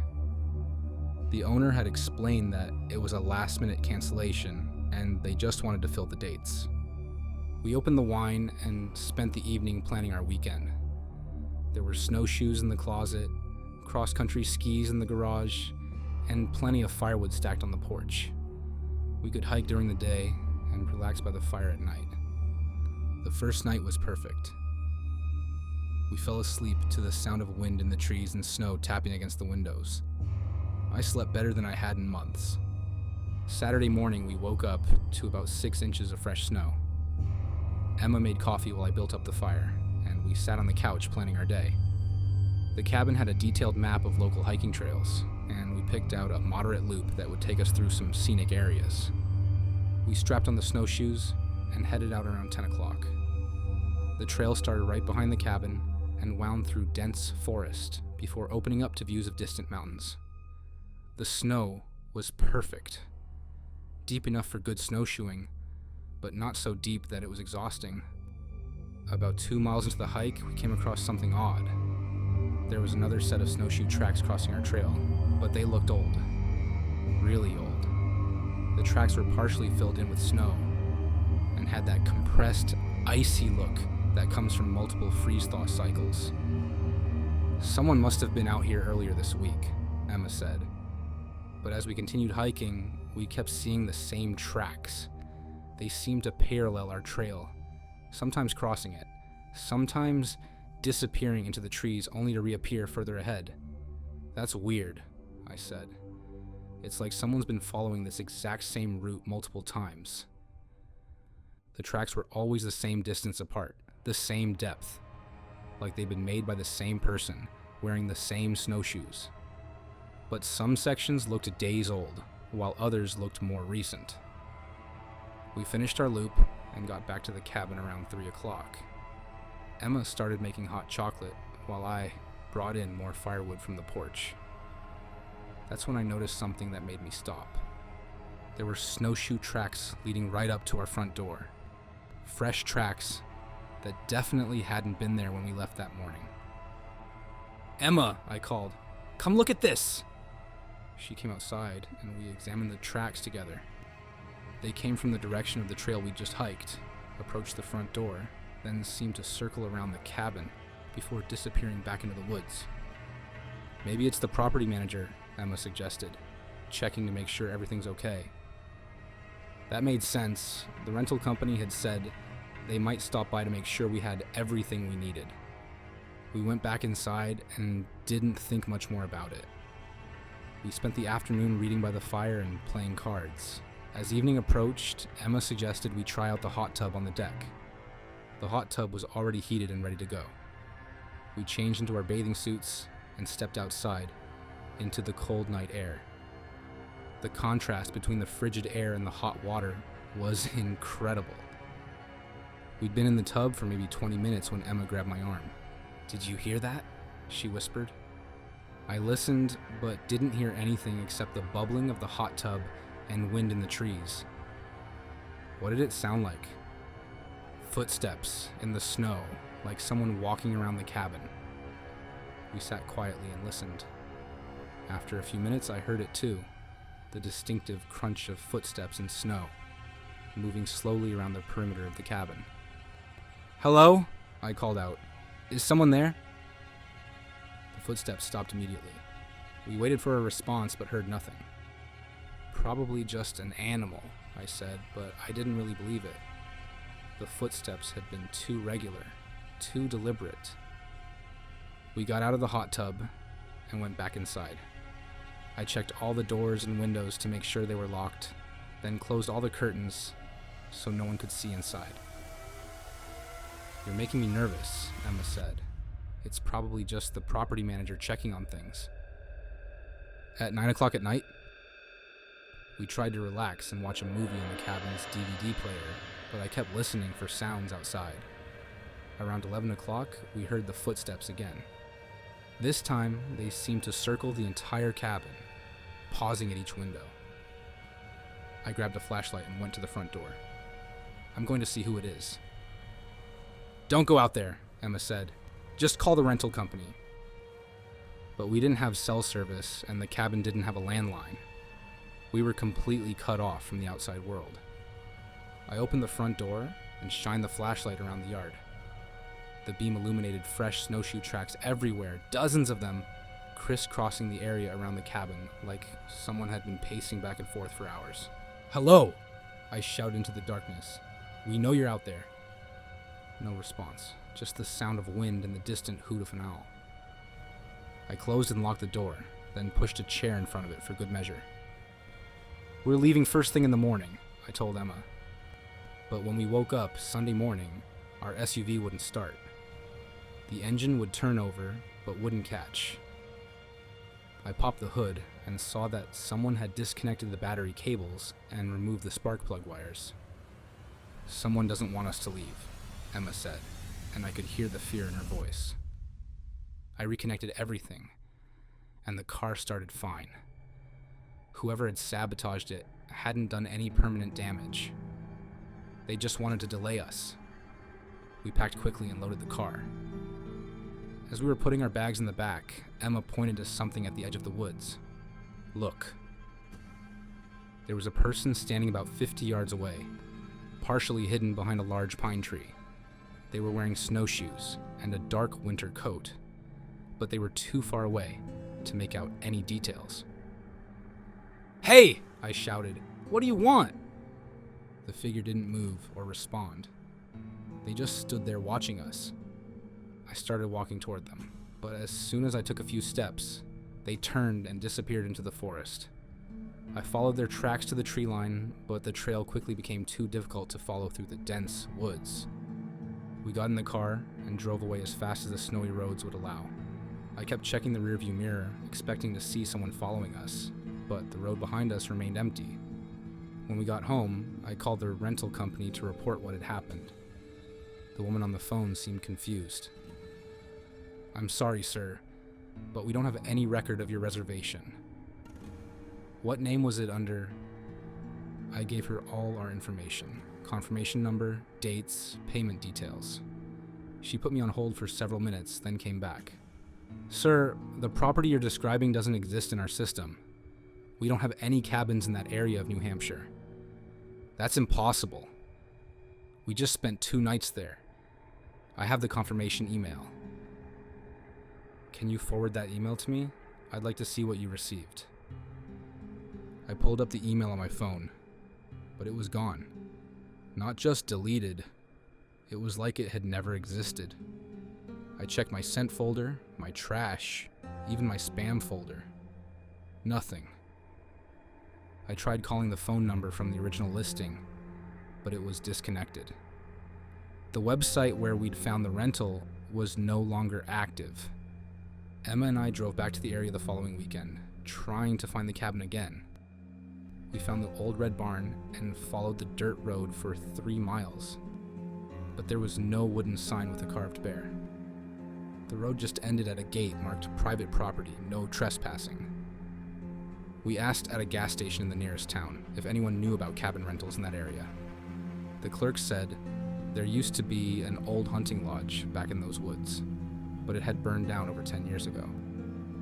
The owner had explained that it was a last-minute cancellation and they just wanted to fill the dates. We opened the wine and spent the evening planning our weekend. There were snowshoes in the closet, cross-country skis in the garage, and plenty of firewood stacked on the porch. We could hike during the day and relax by the fire at night. The first night was perfect. We fell asleep to the sound of wind in the trees and snow tapping against the windows. I slept better than I had in months. Saturday morning, we woke up to about 6 inches of fresh snow. Emma made coffee while I built up the fire, and we sat on the couch planning our day. The cabin had a detailed map of local hiking trails, and we picked out a moderate loop that would take us through some scenic areas. We strapped on the snowshoes and headed out around 10 o'clock. The trail started right behind the cabin and wound through dense forest before opening up to views of distant mountains. The snow was perfect. Deep enough for good snowshoeing, but not so deep that it was exhausting. About 2 miles into the hike, we came across something odd. There was another set of snowshoe tracks crossing our trail, but they looked old. Really old. The tracks were partially filled in with snow and had that compressed, icy look that comes from multiple freeze-thaw cycles. "Someone must have been out here earlier this week," Emma said. But as we continued hiking, we kept seeing the same tracks. They seemed to parallel our trail, sometimes crossing it, sometimes disappearing into the trees only to reappear further ahead. "That's weird," I said. "It's like someone's been following this exact same route multiple times." The tracks were always the same distance apart, the same depth, like they'd been made by the same person, wearing the same snowshoes. But some sections looked days old, while others looked more recent. We finished our loop and got back to the cabin around 3 o'clock. Emma started making hot chocolate while I brought in more firewood from the porch. That's when I noticed something that made me stop. There were snowshoe tracks leading right up to our front door. Fresh tracks that definitely hadn't been there when we left that morning. "Emma," I called, "come look at this!" She came outside and we examined the tracks together. They came from the direction of the trail we just hiked, approached the front door, then seemed to circle around the cabin before disappearing back into the woods. "Maybe it's the property manager," Emma suggested, checking to make sure everything's okay. That made sense. The rental company had said they might stop by to make sure we had everything we needed. We went back inside and didn't think much more about it. We spent the afternoon reading by the fire and playing cards. As evening approached, Emma suggested we try out the hot tub on the deck. The hot tub was already heated and ready to go. We changed into our bathing suits and stepped outside into the cold night air. The contrast between the frigid air and the hot water was incredible. We'd been in the tub for maybe 20 minutes when Emma grabbed my arm. "Did you hear that?" she whispered. I listened, but didn't hear anything except the bubbling of the hot tub and wind in the trees. What did it sound like? Footsteps in the snow, like someone walking around the cabin. We sat quietly and listened. After a few minutes, I heard it too, the distinctive crunch of footsteps in snow, moving slowly around the perimeter of the cabin. "Hello?" I called out. "Is someone there?" The footsteps stopped immediately. We waited for a response but heard nothing. "Probably just an animal," I said, but I didn't really believe it. The footsteps had been too regular, too deliberate. We got out of the hot tub and went back inside. I checked all the doors and windows to make sure they were locked, then closed all the curtains so no one could see inside. "You're making me nervous," Emma said. "It's probably just the property manager checking on things." At 9 o'clock at night, we tried to relax and watch a movie in the cabin's DVD player, but I kept listening for sounds outside. Around 11 o'clock, we heard the footsteps again. This time, they seemed to circle the entire cabin, pausing at each window. I grabbed a flashlight and went to the front door. "I'm going to see who it is." "Don't go out there," Emma said. "Just call the rental company." But we didn't have cell service, and the cabin didn't have a landline. We were completely cut off from the outside world. I opened the front door and shined the flashlight around the yard. The beam illuminated fresh snowshoe tracks everywhere, dozens of them, crisscrossing the area around the cabin like someone had been pacing back and forth for hours. "Hello!" I shouted into the darkness. "We know you're out there." No response, just the sound of wind and the distant hoot of an owl. I closed and locked the door, then pushed a chair in front of it for good measure. "We're leaving first thing in the morning," I told Emma. But when we woke up Sunday morning, our SUV wouldn't start. The engine would turn over, but wouldn't catch. I popped the hood and saw that someone had disconnected the battery cables and removed the spark plug wires. "Someone doesn't want us to leave," Emma said, and I could hear the fear in her voice. I reconnected everything, and the car started fine. Whoever had sabotaged it hadn't done any permanent damage. They just wanted to delay us. We packed quickly and loaded the car. As we were putting our bags in the back, Emma pointed to something at the edge of the woods. "Look." There was a person standing about 50 yards away, partially hidden behind a large pine tree. They were wearing snowshoes and a dark winter coat, but they were too far away to make out any details. "Hey!" I shouted. "What do you want?" The figure didn't move or respond. They just stood there watching us. I started walking toward them, but as soon as I took a few steps, they turned and disappeared into the forest. I followed their tracks to the tree line, but the trail quickly became too difficult to follow through the dense woods. We got in the car and drove away as fast as the snowy roads would allow. I kept checking the rearview mirror, expecting to see someone following us, but the road behind us remained empty. When we got home, I called the rental company to report what had happened. The woman on the phone seemed confused. "I'm sorry, sir, but we don't have any record of your reservation." "What name was it under?" I gave her all our information: confirmation number, dates, payment details. She put me on hold for several minutes, then came back. "Sir, the property you're describing doesn't exist in our system. We don't have any cabins in that area of New Hampshire." "That's impossible. We just spent 2 nights there. I have the confirmation email." "Can you forward that email to me? I'd like to see what you received." I pulled up the email on my phone, but it was gone. Not just deleted, it was like it had never existed. I checked my sent folder, my trash, even my spam folder. Nothing. I tried calling the phone number from the original listing, but it was disconnected. The website where we'd found the rental was no longer active. Emma and I drove back to the area the following weekend, trying to find the cabin again. We found the old red barn and followed the dirt road for 3 miles, but there was no wooden sign with a carved bear. The road just ended at a gate marked private property, no trespassing. We asked at a gas station in the nearest town if anyone knew about cabin rentals in that area. The clerk said there used to be an old hunting lodge back in those woods, but it had burned down over 10 years ago.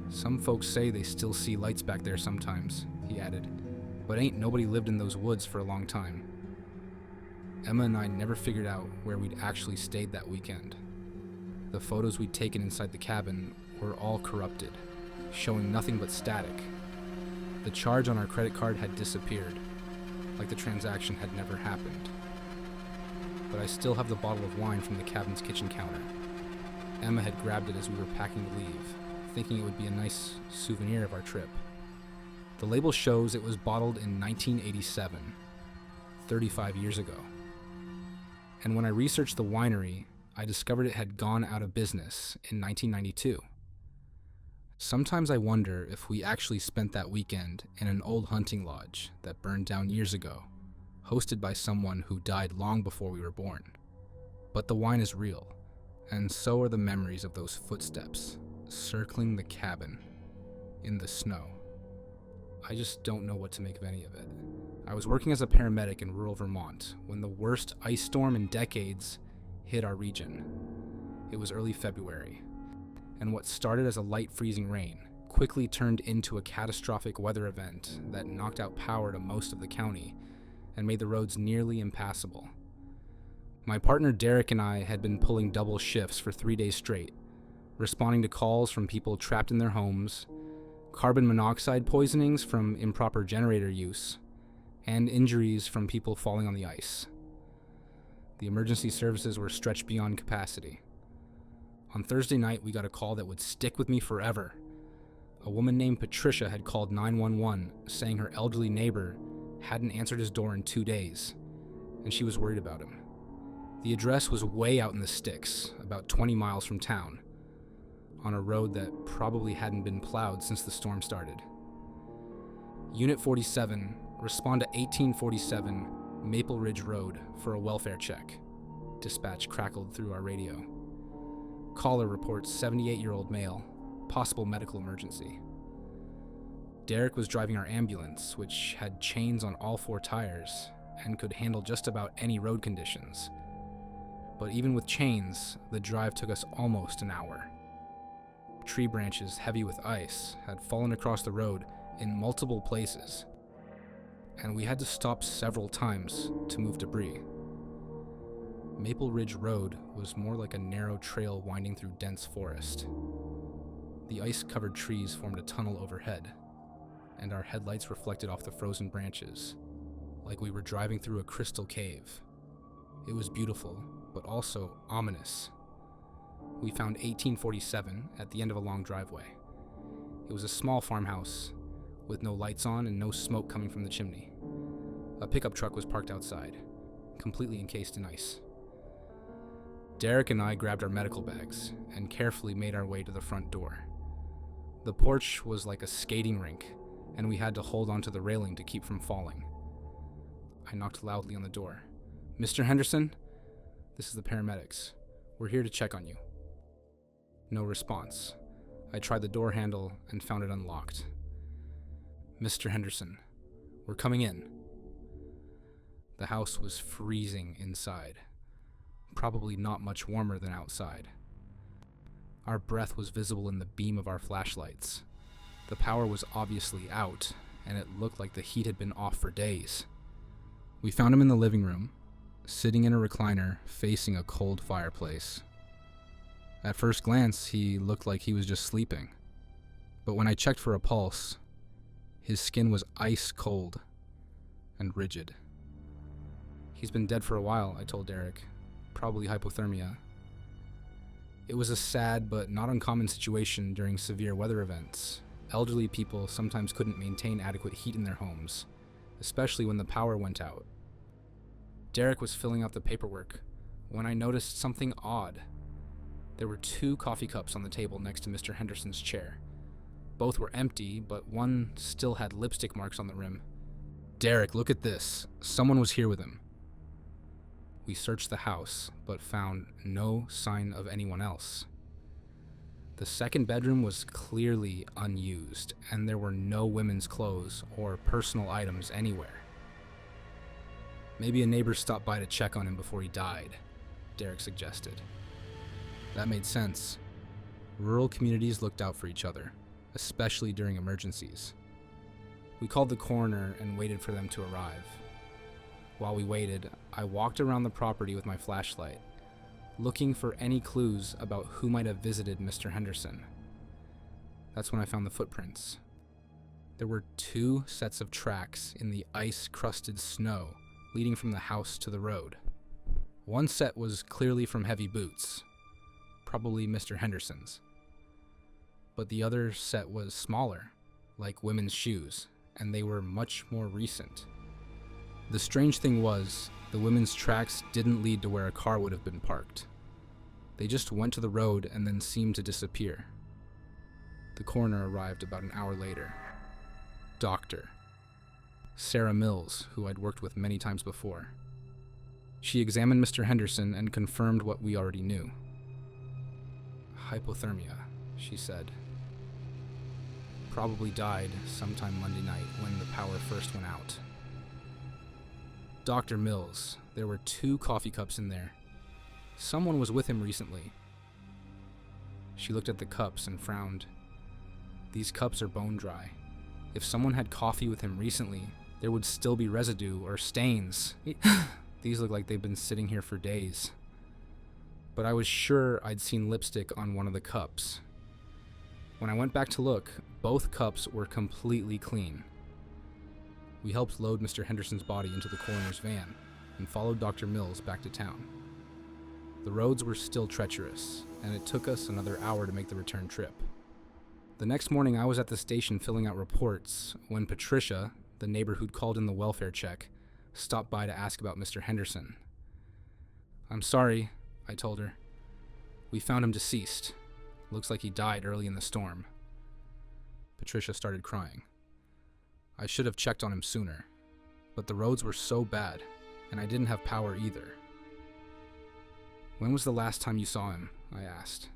Some folks say they still see lights back there sometimes, he added, but ain't nobody lived in those woods for a long time. Emma and I never figured out where we'd actually stayed that weekend. The photos we'd taken inside the cabin were all corrupted, showing nothing but static. The charge on our credit card had disappeared, like the transaction had never happened. But I still have the bottle of wine from the cabin's kitchen counter. Emma had grabbed it as we were packing to leave, thinking it would be a nice souvenir of our trip. The label shows it was bottled in 1987, 35 years ago. And when I researched the winery, I discovered it had gone out of business in 1992. Sometimes I wonder if we actually spent that weekend in an old hunting lodge that burned down years ago, hosted by someone who died long before we were born. But the wine is real, and so are the memories of those footsteps circling the cabin in the snow. I just don't know what to make of any of it. I was working as a paramedic in rural Vermont when the worst ice storm in decades hit our region. It was early February, and what started as a light freezing rain quickly turned into a catastrophic weather event that knocked out power to most of the county and made the roads nearly impassable. My partner Derek and I had been pulling double shifts for 3 days straight, responding to calls from people trapped in their homes, carbon monoxide poisonings from improper generator use, and injuries from people falling on the ice. The emergency services were stretched beyond capacity. On Thursday night, we got a call that would stick with me forever. A woman named Patricia had called 911 saying her elderly neighbor hadn't answered his door in 2 days, and she was worried about him. The address was way out in the sticks, about 20 miles from town, on a road that probably hadn't been plowed since the storm started. Unit 47, respond to 1847 Maple Ridge Road for a welfare check, dispatch crackled through our radio. Caller reports 78-year-old male, possible medical emergency. Derek was driving our ambulance, which had chains on all 4 tires and could handle just about any road conditions. But even with chains, the drive took us almost an hour. Tree branches heavy with ice had fallen across the road in multiple places, and we had to stop several times to move debris. Maple Ridge Road was more like a narrow trail winding through dense forest. The ice-covered trees formed a tunnel overhead, and our headlights reflected off the frozen branches, like we were driving through a crystal cave. It was beautiful, but also ominous. We found 1847 at the end of a long driveway. It was a small farmhouse, with no lights on and no smoke coming from the chimney. A pickup truck was parked outside, completely encased in ice. Derek and I grabbed our medical bags and carefully made our way to the front door. The porch was like a skating rink, and we had to hold onto the railing to keep from falling. I knocked loudly on the door. "Mr. Henderson? This is the paramedics. We're here to check on you." No response. I tried the door handle and found it unlocked. "Mr. Henderson, we're coming in." The house was freezing inside, probably not much warmer than outside. Our breath was visible in the beam of our flashlights. The power was obviously out, and it looked like the heat had been off for days. We found him in the living room, sitting in a recliner facing a cold fireplace. At first glance, he looked like he was just sleeping. But when I checked for a pulse, his skin was ice cold and rigid. "He's been dead for a while," I told Derek. "Probably hypothermia." It was a sad but not uncommon situation during severe weather events. Elderly people sometimes couldn't maintain adequate heat in their homes, especially when the power went out. Derek was filling out the paperwork when I noticed something odd. There were 2 coffee cups on the table next to Mr. Henderson's chair. Both were empty, but one still had lipstick marks on the rim. "Derek, look at this. Someone was here with him." We searched the house, but found no sign of anyone else. The second bedroom was clearly unused, and there were no women's clothes or personal items anywhere. "Maybe a neighbor stopped by to check on him before he died," Derek suggested. That made sense. Rural communities looked out for each other, especially during emergencies. We called the coroner and waited for them to arrive. While we waited, I walked around the property with my flashlight, looking for any clues about who might have visited Mr. Henderson. That's when I found the footprints. There were 2 sets of tracks in the ice-crusted snow leading from the house to the road. One set was clearly from heavy boots, probably Mr. Henderson's. But the other set was smaller, like women's shoes, and they were much more recent. The strange thing was, the women's tracks didn't lead to where a car would have been parked. They just went to the road and then seemed to disappear. The coroner arrived about an hour later. Doctor Sarah Mills, who I'd worked with many times before. She examined Mr. Henderson and confirmed what we already knew. "Hypothermia," she said. "Probably died sometime Monday night when the power first went out." Dr. Mills, there were 2 coffee cups in there. Someone was with him recently. She looked at the cups and frowned. "These cups are bone dry. If someone had coffee with him recently, there would still be residue or stains. These look like they've been sitting here for days." But I was sure I'd seen lipstick on one of the cups. When I went back to look, both cups were completely clean. We helped load Mr. Henderson's body into the coroner's van and followed Dr. Mills back to town. The roads were still treacherous, and it took us another hour to make the return trip. The next morning, I was at the station filling out reports when Patricia, the neighbor who'd called in the welfare check, stopped by to ask about Mr. Henderson. "I'm sorry," I told her. "We found him deceased. Looks like he died early in the storm." Patricia started crying. I should have checked on him sooner, but the roads were so bad, and I didn't have power either. "When was the last time you saw him?" I asked.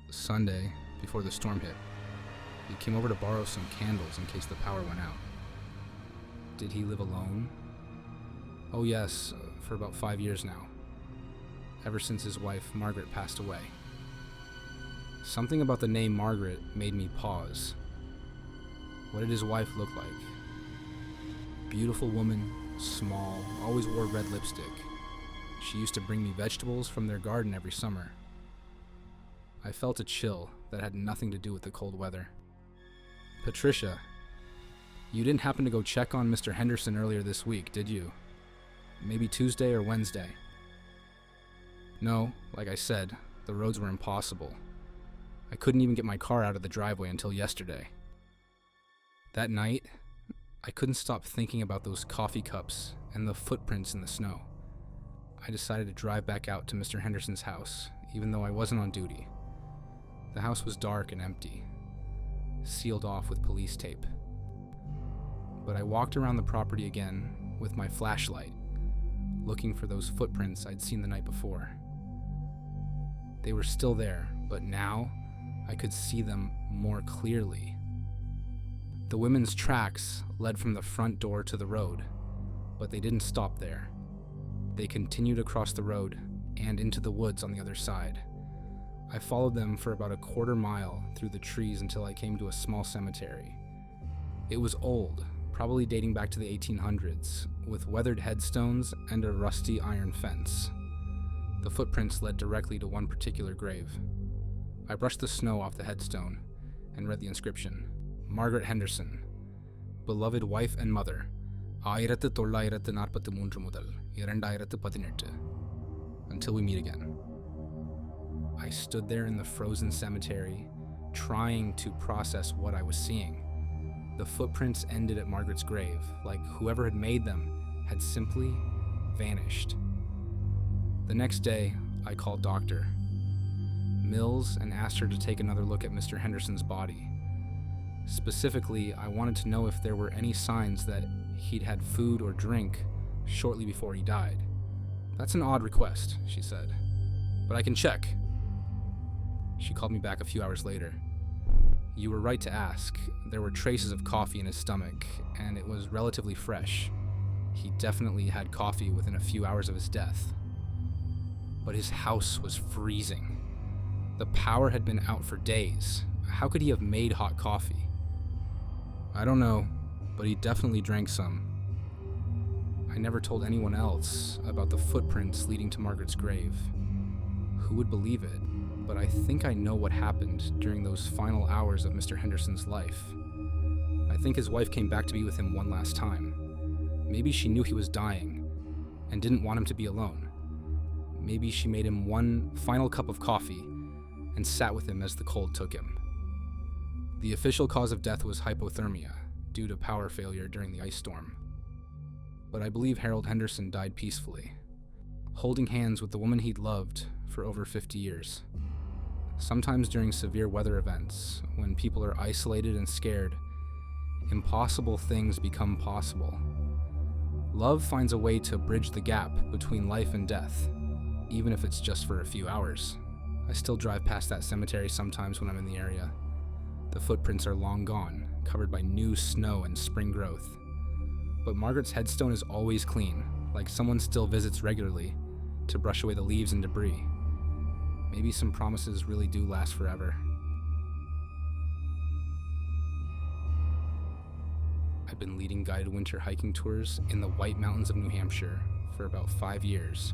"Sunday, before the storm hit. He came over to borrow some candles in case the power went out." "Did he live alone?" "Oh yes, for about 5 years now. Ever since his wife, Margaret, passed away." Something about the name Margaret made me pause. What did his wife look like? Beautiful woman, small, always wore red lipstick. She used to bring me vegetables from their garden every summer. I felt a chill that had nothing to do with the cold weather. "Patricia, you didn't happen to go check on Mr. Henderson earlier this week, did you? Maybe Tuesday or Wednesday?" "No, like I said, the roads were impossible. I couldn't even get my car out of the driveway until yesterday." That night, I couldn't stop thinking about those coffee cups and the footprints in the snow. I decided to drive back out to Mr. Henderson's house, even though I wasn't on duty. The house was dark and empty, sealed off with police tape. But I walked around the property again with my flashlight, looking for those footprints I'd seen the night before. They were still there, but now I could see them more clearly. The women's tracks led from the front door to the road, but they didn't stop there. They continued across the road and into the woods on the other side. I followed them for about a quarter mile through the trees until I came to a small cemetery. It was old, probably dating back to the 1800s, with weathered headstones and a rusty iron fence. The footprints led directly to one particular grave. I brushed the snow off the headstone and read the inscription. Margaret Henderson, beloved wife and mother, 1943 മുതൽ 2018. Until we meet again. I stood there in the frozen cemetery, trying to process what I was seeing. The footprints ended at Margaret's grave, like whoever had made them had simply vanished. The next day, I called Dr. Mills and asked her to take another look at Mr. Henderson's body. Specifically, I wanted to know if there were any signs that he'd had food or drink shortly before he died. That's an odd request, she said, but I can check. She called me back a few hours later. You were right to ask. There were traces of coffee in his stomach, and it was relatively fresh. He definitely had coffee within a few hours of his death. But his house was freezing. The power had been out for days. How could he have made hot coffee? I don't know, but he definitely drank some. I never told anyone else about the footprints leading to Margaret's grave. Who would believe it? But I think I know what happened during those final hours of Mr. Henderson's life. I think his wife came back to be with him one last time. Maybe she knew he was dying and didn't want him to be alone. Maybe she made him one final cup of coffee and sat with him as the cold took him. The official cause of death was hypothermia due to power failure during the ice storm. But I believe Harold Henderson died peacefully, holding hands with the woman he'd loved for over 50 years. Sometimes during severe weather events, when people are isolated and scared, impossible things become possible. Love finds a way to bridge the gap between life and death, even if it's just for a few hours. I still drive past that cemetery sometimes when I'm in the area. The footprints are long gone, covered by new snow and spring growth. But Margaret's headstone is always clean, like someone still visits regularly to brush away the leaves and debris. Maybe some promises really do last forever. I've been leading guided winter hiking tours in the White Mountains of New Hampshire for about 5 years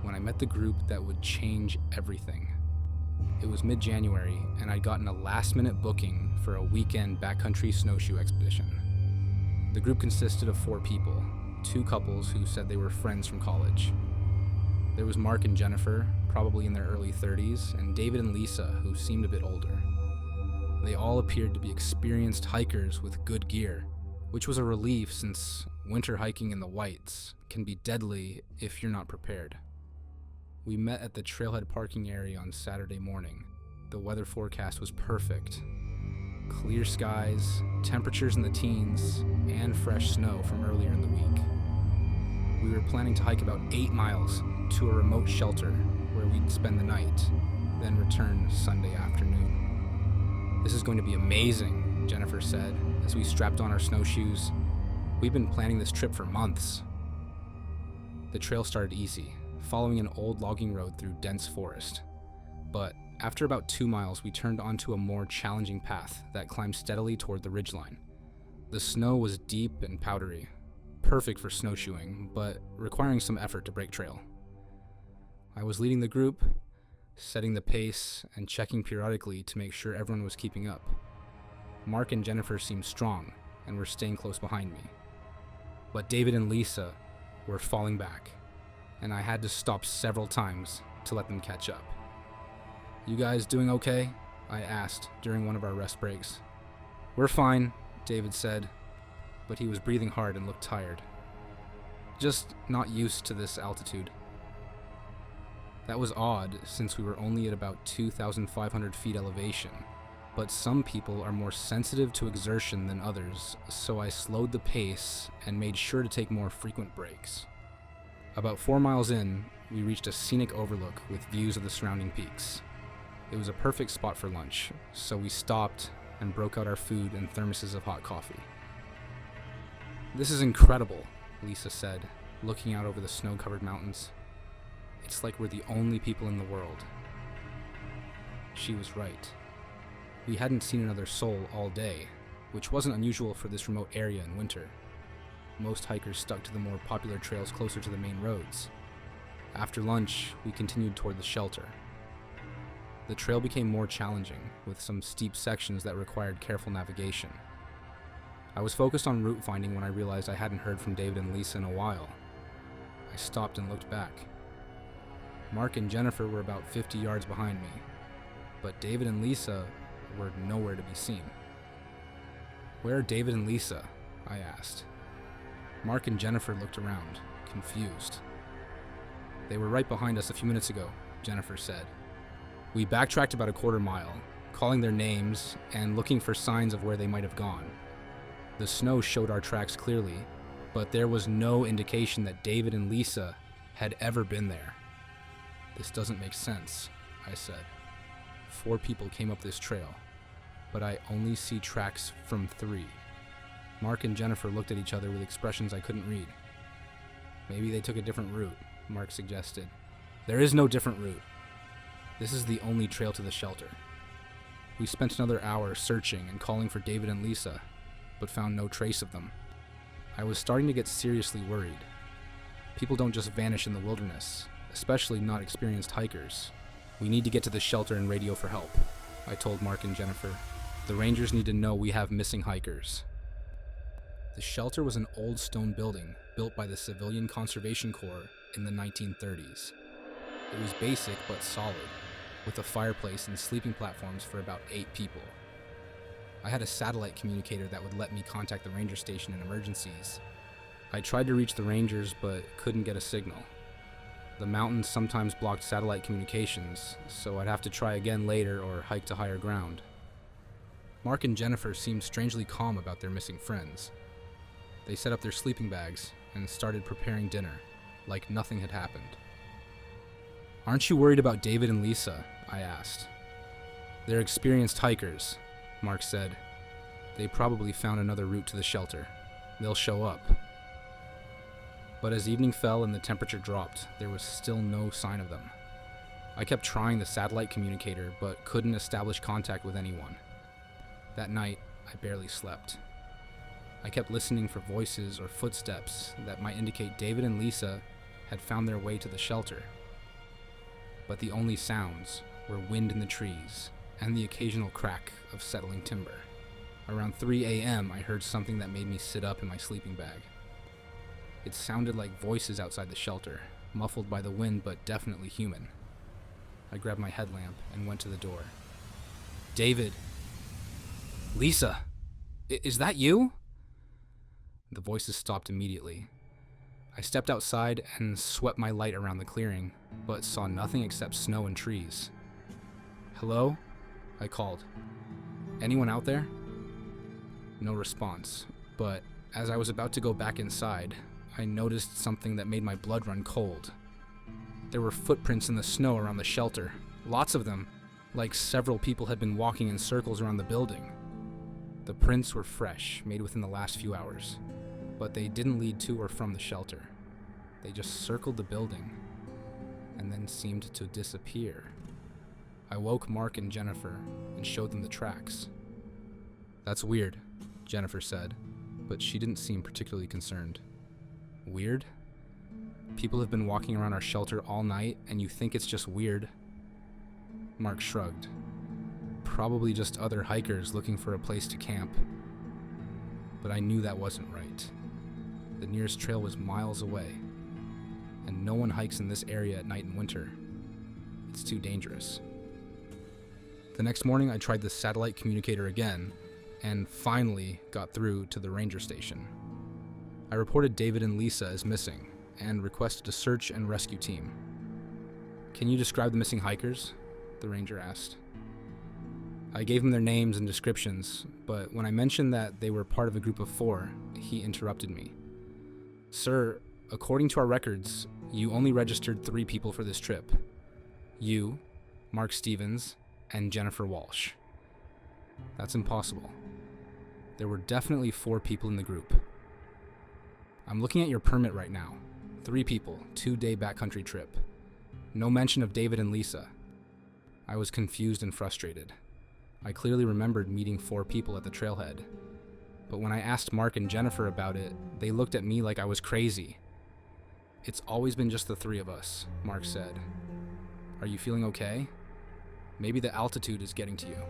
when I met the group that would change everything. It was mid-January, and I'd gotten a last-minute booking for a weekend backcountry snowshoe expedition. The group consisted of 4 people, 2 couples who said they were friends from college. There was Mark and Jennifer, probably in their early 30s, and David and Lisa, who seemed a bit older. They all appeared to be experienced hikers with good gear, which was a relief since winter hiking in the Whites can be deadly if you're not prepared. We met at the trailhead parking area on Saturday morning. The weather forecast was perfect. Clear skies, temperatures in the teens, and fresh snow from earlier in the week. We were planning to hike about 8 miles to a remote shelter where we'd spend the night, then return Sunday afternoon. This is going to be amazing, Jennifer said as we strapped on our snowshoes. We've been planning this trip for months. The trail started easy, following an old logging road through dense forest. But after about 2 miles, we turned onto a more challenging path that climbed steadily toward the ridgeline. The snow was deep and powdery, perfect for snowshoeing, but requiring some effort to break trail. I was leading the group, setting the pace, and checking periodically to make sure everyone was keeping up. Mark and Jennifer seemed strong and were staying close behind me. But David and Lisa were falling back, and I had to stop several times to let them catch up. "You guys doing okay?" I asked during one of our rest breaks. "We're fine," David said, but he was breathing hard and looked tired. "Just not used to this altitude." That was odd since we were only at about 2,500 feet elevation, but some people are more sensitive to exertion than others, so I slowed the pace and made sure to take more frequent breaks. About 4 miles in, we reached a scenic overlook with views of the surrounding peaks. It was a perfect spot for lunch, so we stopped and broke out our food and thermoses of hot coffee. "This is incredible," Lisa said, looking out over the snow-covered mountains. "It's like we're the only people in the world." She was right. We hadn't seen another soul all day, which wasn't unusual for this remote area in winter. Most hikers stuck to the more popular trails closer to the main roads. After lunch, we continued toward the shelter. The trail became more challenging, with some steep sections that required careful navigation. I was focused on route finding when I realized I hadn't heard from David and Lisa in a while. I stopped and looked back. Mark and Jennifer were about 50 yards behind me, but David and Lisa were nowhere to be seen. "Where are David and Lisa?" I asked. Mark and Jennifer looked around, confused. "They were right behind us a few minutes ago," Jennifer said. We backtracked about a quarter mile, calling their names and looking for signs of where they might have gone. The snow showed our tracks clearly, but there was no indication that David and Lisa had ever been there. "This doesn't make sense," I said. 4 people came up this trail, but I only see tracks from 3. Mark and Jennifer looked at each other with expressions I couldn't read. "Maybe they took a different route," Mark suggested. "There is no different route. This is the only trail to the shelter." We spent another hour searching and calling for David and Lisa, but found no trace of them. I was starting to get seriously worried. People don't just vanish in the wilderness, especially not experienced hikers. "We need to get to the shelter and radio for help," I told Mark and Jennifer. "The rangers need to know we have missing hikers." The shelter was an old stone building built by the Civilian Conservation Corps in the 1930s. It was basic but solid, with a fireplace and sleeping platforms for about 8 people. I had a satellite communicator that would let me contact the ranger station in emergencies. I tried to reach the rangers but couldn't get a signal. The mountains sometimes blocked satellite communications, so I'd have to try again later or hike to higher ground. Mark and Jennifer seemed strangely calm about their missing friends. They set up their sleeping bags and started preparing dinner, like nothing had happened. "Aren't you worried about David and Lisa?" I asked. "They're experienced hikers," Mark said. "They probably found another route to the shelter. They'll show up." But as evening fell and the temperature dropped, there was still no sign of them. I kept trying the satellite communicator, but couldn't establish contact with anyone. That night, I barely slept. I kept listening for voices or footsteps that might indicate David and Lisa had found their way to the shelter. But the only sounds were wind in the trees and the occasional crack of settling timber. Around 3 a.m., I heard something that made me sit up in my sleeping bag. It sounded like voices outside the shelter, muffled by the wind but definitely human. I grabbed my headlamp and went to the door. "David! Lisa! Is that you?" The voices stopped immediately. I stepped outside and swept my light around the clearing, but saw nothing except snow and trees. "Hello?" I called. "Anyone out there?" No response, but as I was about to go back inside, I noticed something that made my blood run cold. There were footprints in the snow around the shelter, lots of them, like several people had been walking in circles around the building. The prints were fresh, made within the last few hours, but they didn't lead to or from the shelter. They just circled the building, and then seemed to disappear. I woke Mark and Jennifer and showed them the tracks. "That's weird," Jennifer said, but she didn't seem particularly concerned. "Weird? People have been walking around our shelter all night, and you think it's just weird?" Mark shrugged. "Probably just other hikers looking for a place to camp." But I knew that wasn't right. The nearest trail was miles away, and no one hikes in this area at night in winter. It's too dangerous. The next morning, I tried the satellite communicator again, and finally got through to the ranger station. I reported David and Lisa as missing, and requested a search and rescue team. "Can you describe the missing hikers?" the ranger asked. I gave him their names and descriptions, but when I mentioned that they were part of a group of 4, he interrupted me. "Sir, according to our records, you only registered 3 people for this trip. You, Mark Stevens, and Jennifer Walsh. That's impossible. There were definitely 4 people in the group. I'm looking at your permit right now. 3 people, 2-day backcountry trip. No mention of David and Lisa." I was confused and frustrated. I clearly remembered meeting 4 people at the trailhead. But when I asked Mark and Jennifer about it, they looked at me like I was crazy. "It's always been just the 3 of us," Mark said. "Are you feeling okay? Maybe the altitude is getting to you."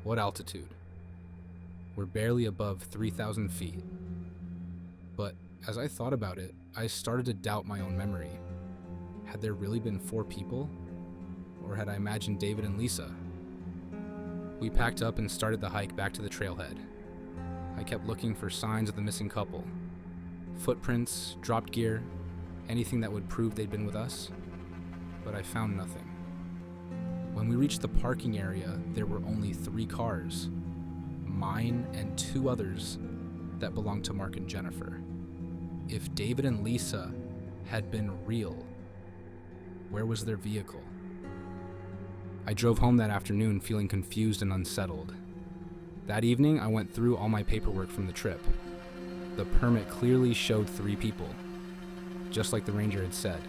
"What altitude?" "We're barely above 3,000 feet. But as I thought about it, I started to doubt my own memory. Had there really been 4 people? Or had I imagined David and Lisa? We packed up and started the hike back to the trailhead. I kept looking for signs of the missing couple. Footprints, dropped gear, anything that would prove they'd been with us. But I found nothing. When we reached the parking area, there were only 3 cars. Mine and 2 others that belonged to Mark and Jennifer. If David and Lisa had been real, where was their vehicle? I drove home that afternoon feeling confused and unsettled. That evening, I went through all my paperwork from the trip. The permit clearly showed 3 people, just like the ranger had said.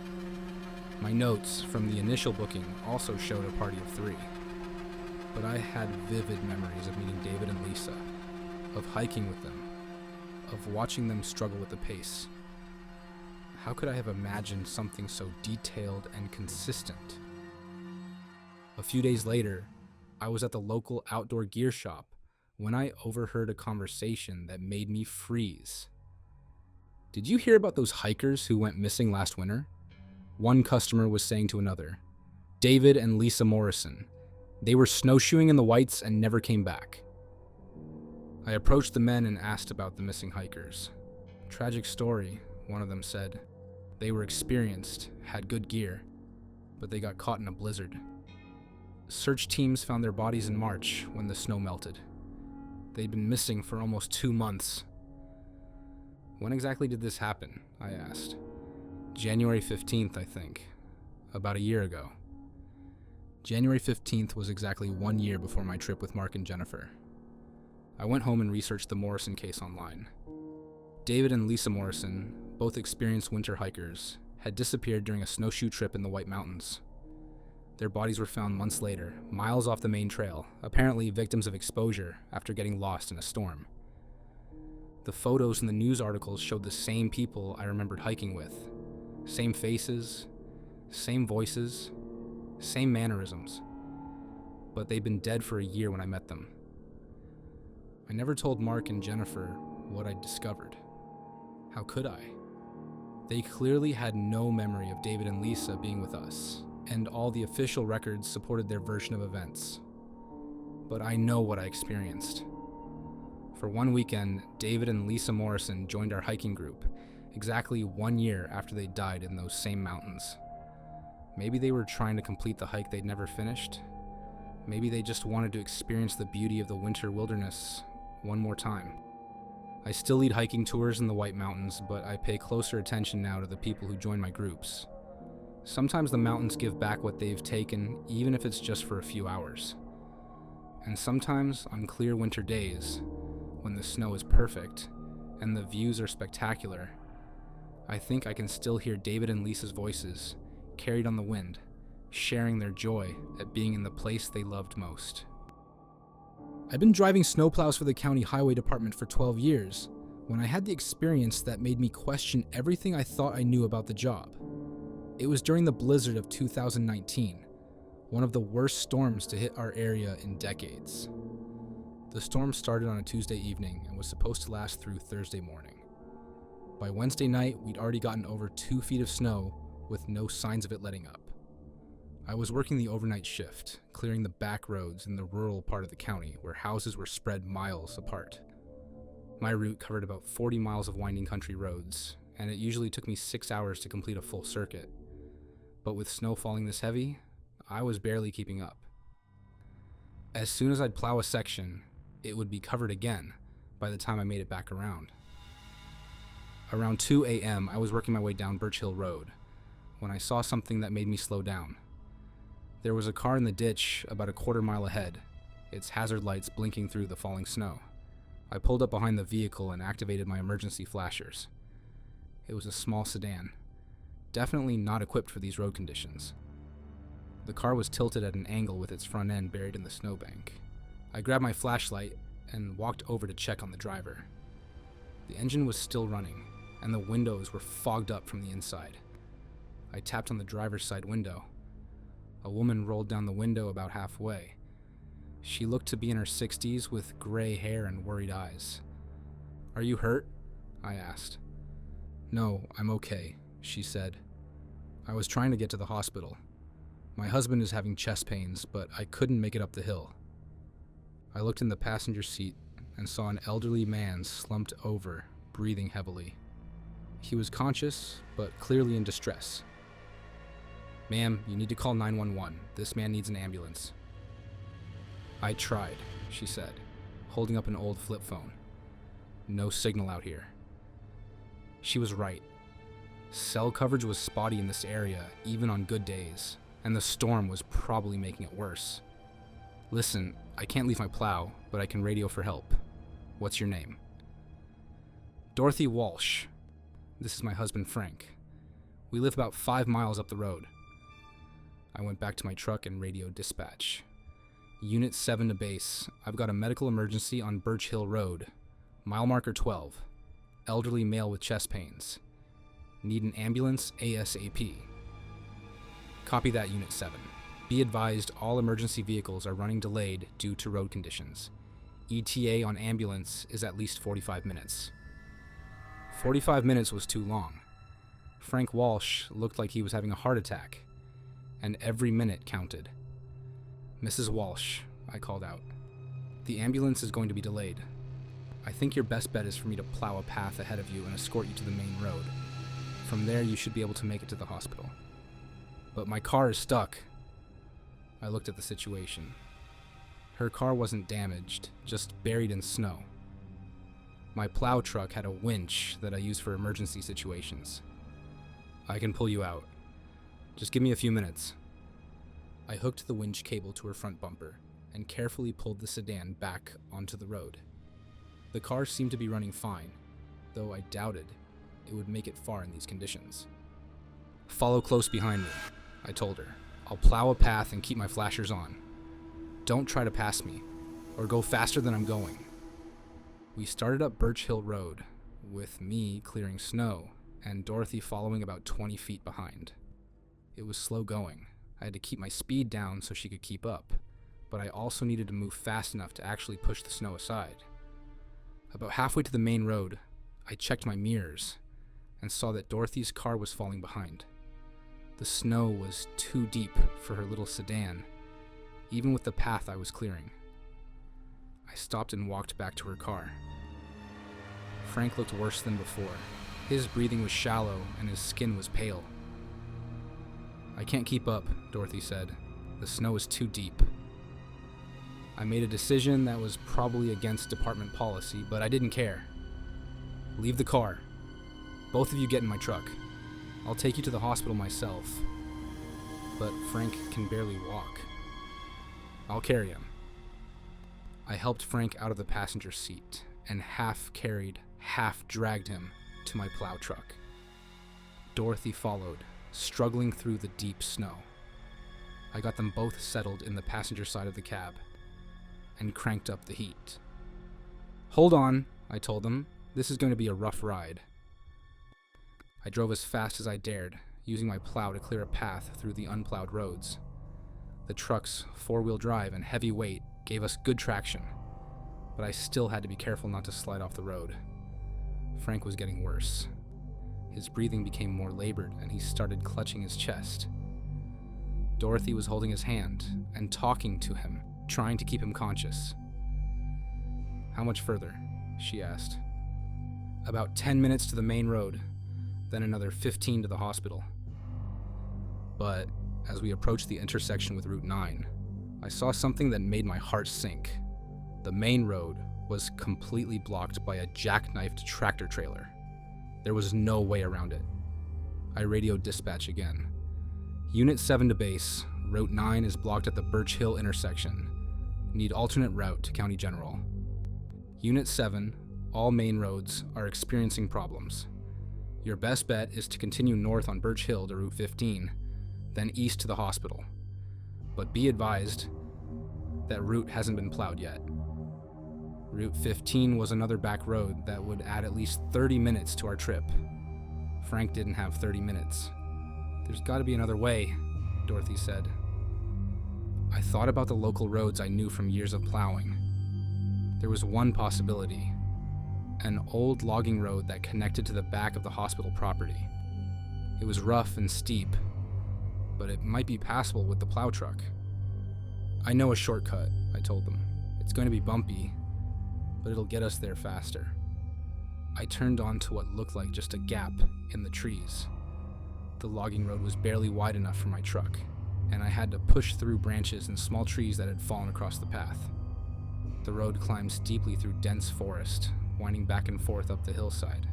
My notes from the initial booking also showed a party of 3. But I had vivid memories of meeting David and Lisa, of hiking with them, of watching them struggle with the pace. How could I have imagined something so detailed and consistent? A few days later, I was at the local outdoor gear shop when I overheard a conversation that made me freeze. Did you hear about those hikers who went missing last winter? One customer was saying to another, David and Lisa Morrison. They were snowshoeing in the Whites and never came back. I approached the men and asked about the missing hikers. Tragic story, one of them said. They were experienced, had good gear, but they got caught in a blizzard. Search teams found their bodies in March when the snow melted. They'd been missing for almost 2 months. When exactly did this happen? I asked. January 15th, I think. About a year ago. January 15th was exactly 1 year before my trip with Mark and Jennifer. I went home and researched the Morrison case online. David and Lisa Morrison, both experienced winter hikers, had disappeared during a snowshoe trip in the White Mountains. Their bodies were found months later, miles off the main trail, apparently victims of exposure after getting lost in a storm. The photos in the news articles showed the same people I remembered hiking with. Same faces, same voices, same mannerisms. But they'd been dead for a year when I met them. I never told Mark and Jennifer what I'd discovered. How could I? They clearly had no memory of David and Lisa being with us, and all the official records supported their version of events. But I know what I experienced. For one weekend, David and Lisa Morrison joined our hiking group, exactly 1 year after they died in those same mountains. Maybe they were trying to complete the hike they'd never finished. Maybe they just wanted to experience the beauty of the winter wilderness one more time. I still lead hiking tours in the White Mountains, but I pay closer attention now to the people who join my groups. Sometimes the mountains give back what they've taken, even if it's just for a few hours. And sometimes, on clear winter days, when the snow is perfect and the views are spectacular, I think I can still hear David and Lisa's voices, carried on the wind, sharing their joy at being in the place they loved most. I've been driving snowplows for the county highway department for 12 years, when I had the experience that made me question everything I thought I knew about the job. It was during the blizzard of 2019, one of the worst storms to hit our area in decades. The storm started on a Tuesday evening and was supposed to last through Thursday morning. By Wednesday night, we'd already gotten over 2 feet of snow with no signs of it letting up. I was working the overnight shift, clearing the back roads in the rural part of the county where houses were spread miles apart. My route covered about 40 miles of winding country roads, and it usually took me 6 hours to complete a full circuit. But with snow falling this heavy, I was barely keeping up. As soon as I'd plow a section, it would be covered again by the time I made it back around. Around 2 a.m., I was working my way down Birch Hill Road when I saw something that made me slow down. There was a car in the ditch about a quarter mile ahead, its hazard lights blinking through the falling snow. I pulled up behind the vehicle and activated my emergency flashers. It was a small sedan, definitely not equipped for these road conditions. The car was tilted at an angle with its front end buried in the snowbank. I grabbed my flashlight and walked over to check on the driver. The engine was still running, and the windows were fogged up from the inside. I tapped on the driver's side window. A woman rolled down the window about halfway. She looked to be in her 60s with gray hair and worried eyes. "Are you hurt?" I asked. "No, I'm okay," she said. "I was trying to get to the hospital. My husband is having chest pains, but I couldn't make it up the hill." I looked in the passenger seat and saw an elderly man slumped over, breathing heavily. He was conscious, but clearly in distress. "Ma'am, you need to call 911. This man needs an ambulance." "I tried," she said, holding up an old flip phone. "No signal out here." She was right. Cell coverage was spotty in this area, even on good days, and the storm was probably making it worse. "Listen, I can't leave my plow, but I can radio for help. What's your name?" "Dorothy Walsh. This is my husband, Frank. We live about 5 miles up the road." I went back to my truck and radioed dispatch. "Unit 7 to base. I've got a medical emergency on Birch Hill Road. Mile marker 12. Elderly male with chest pains. Need an ambulance ASAP." "Copy that, Unit 7. Be advised all emergency vehicles are running delayed due to road conditions. ETA on ambulance is at least 45 minutes. 45 minutes was too long. Frank Walsh looked like he was having a heart attack, and every minute counted. "Mrs. Walsh," I called out, "the ambulance is going to be delayed. I think your best bet is for me to plow a path ahead of you and escort you to the main road. From there, you should be able to make it to the hospital." "But my car is stuck." I looked at the situation. Her car wasn't damaged, just buried in snow. My plow truck had a winch that I use for emergency situations. "I can pull you out. Just give me a few minutes." I hooked the winch cable to her front bumper and carefully pulled the sedan back onto the road. The car seemed to be running fine, though I doubted it would make it far in these conditions. "Follow close behind me," I told her. "I'll plow a path and keep my flashers on. Don't try to pass me, or go faster than I'm going." We started up Birch Hill Road, with me clearing snow and Dorothy following about 20 feet behind. It was slow going. I had to keep my speed down so she could keep up, but I also needed to move fast enough to actually push the snow aside. About halfway to the main road, I checked my mirrors and saw that Dorothy's car was falling behind. The snow was too deep for her little sedan, even with the path I was clearing. I stopped and walked back to her car. Frank looked worse than before. His breathing was shallow and his skin was pale. "I can't keep up," Dorothy said. "The snow is too deep." I made a decision that was probably against department policy, but I didn't care. "Leave the car. Both of you get in my truck. I'll take you to the hospital myself." But Frank can barely walk. "I'll carry him." I helped Frank out of the passenger seat and half carried, half dragged him to my plow truck. Dorothy followed, struggling through the deep snow. I got them both settled in the passenger side of the cab and cranked up the heat. "Hold on," I told them. "This is going to be a rough ride." I drove as fast as I dared, using my plow to clear a path through the unplowed roads. The truck's four-wheel drive and heavy weight gave us good traction, but I still had to be careful not to slide off the road. Frank was getting worse. His breathing became more labored and he started clutching his chest. Dorothy was holding his hand and talking to him, trying to keep him conscious. "How much further?" she asked. "About 10 minutes to the main road, then another 15 to the hospital." But as we approached the intersection with Route 9, I saw something that made my heart sink. The main road was completely blocked by a jackknifed tractor trailer. There was no way around it. I radioed dispatch again. "Unit 7 to base. Route 9 is blocked at the Birch Hill intersection. Need alternate route to County General." "Unit 7, all main roads are experiencing problems. Your best bet is to continue north on Birch Hill to Route 15, then east to the hospital. But be advised, that route hasn't been plowed yet." Route 15 was another back road that would add at least 30 minutes to our trip. Frank didn't have 30 minutes. "There's got to be another way," Dorothy said. I thought about the local roads I knew from years of plowing. There was one possibility: an old logging road that connected to the back of the hospital property. It was rough and steep, but it might be passable with the plow truck. "I know a shortcut," I told them. It's going to be bumpy, but it'll get us there faster. I turned onto what looked like just a gap in the trees. The logging road was barely wide enough for my truck, and I had to push through branches and small trees that had fallen across the path. The road climbs deeply through dense forest, winding back and forth up the hillside.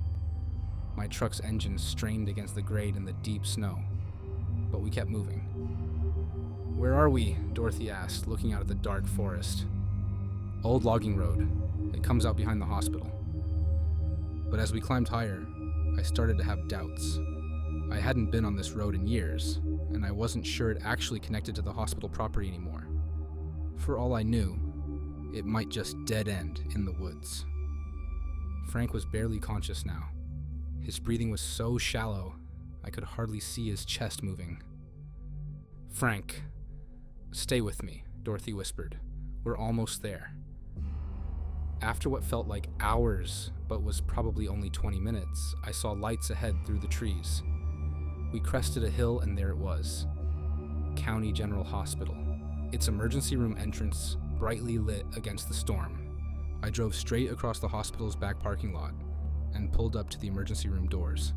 My truck's engine strained against the grade in the deep snow, but we kept moving. "Where are we?" Dorothy asked, looking out at the dark forest. "Old logging road. It comes out behind the hospital." But as we climbed higher, I started to have doubts. I hadn't been on this road in years, and I wasn't sure it actually connected to the hospital property anymore. For all I knew, it might just dead end in the woods. Frank was barely conscious now. His breathing was so shallow, I could hardly see his chest moving. "Frank, stay with me," Dorothy whispered. "We're almost there." After what felt like hours, but was probably only 20 minutes, I saw lights ahead through the trees. We crested a hill and there it was. County General Hospital. Its emergency room entrance brightly lit against the storm. I drove straight across the hospital's back parking lot and pulled up to the emergency room doors.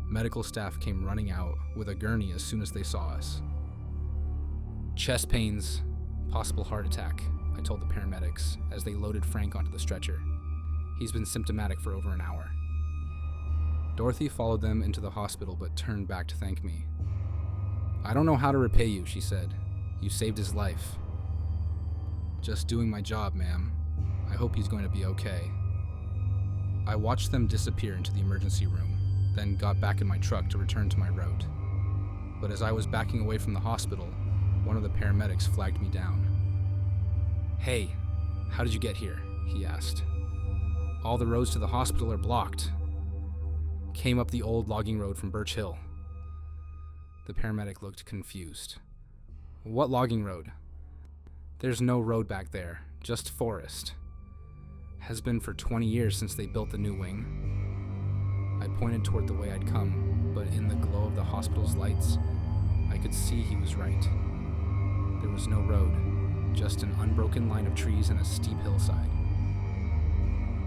Medical staff came running out with a gurney as soon as they saw us. "Chest pains, possible heart attack," I told the paramedics as they loaded Frank onto the stretcher. "He's been symptomatic for over an hour." Dorothy followed them into the hospital but turned back to thank me. "I don't know how to repay you," she said. "You saved his life." "Just doing my job, ma'am. I hope he's going to be okay." I watched them disappear into the emergency room, then got back in my truck to return to my route. But as I was backing away from the hospital, one of the paramedics flagged me down. "Hey, how did you get here?" he asked. "All the roads to the hospital are blocked." "Came up the old logging road from Birch Hill." The paramedic looked confused. "What logging road?" "There's no road back there, just forest. Has been for 20 years since they built the new wing." I pointed toward the way I'd come, but in the glow of the hospital's lights, I could see he was right. There was no road, just an unbroken line of trees and a steep hillside.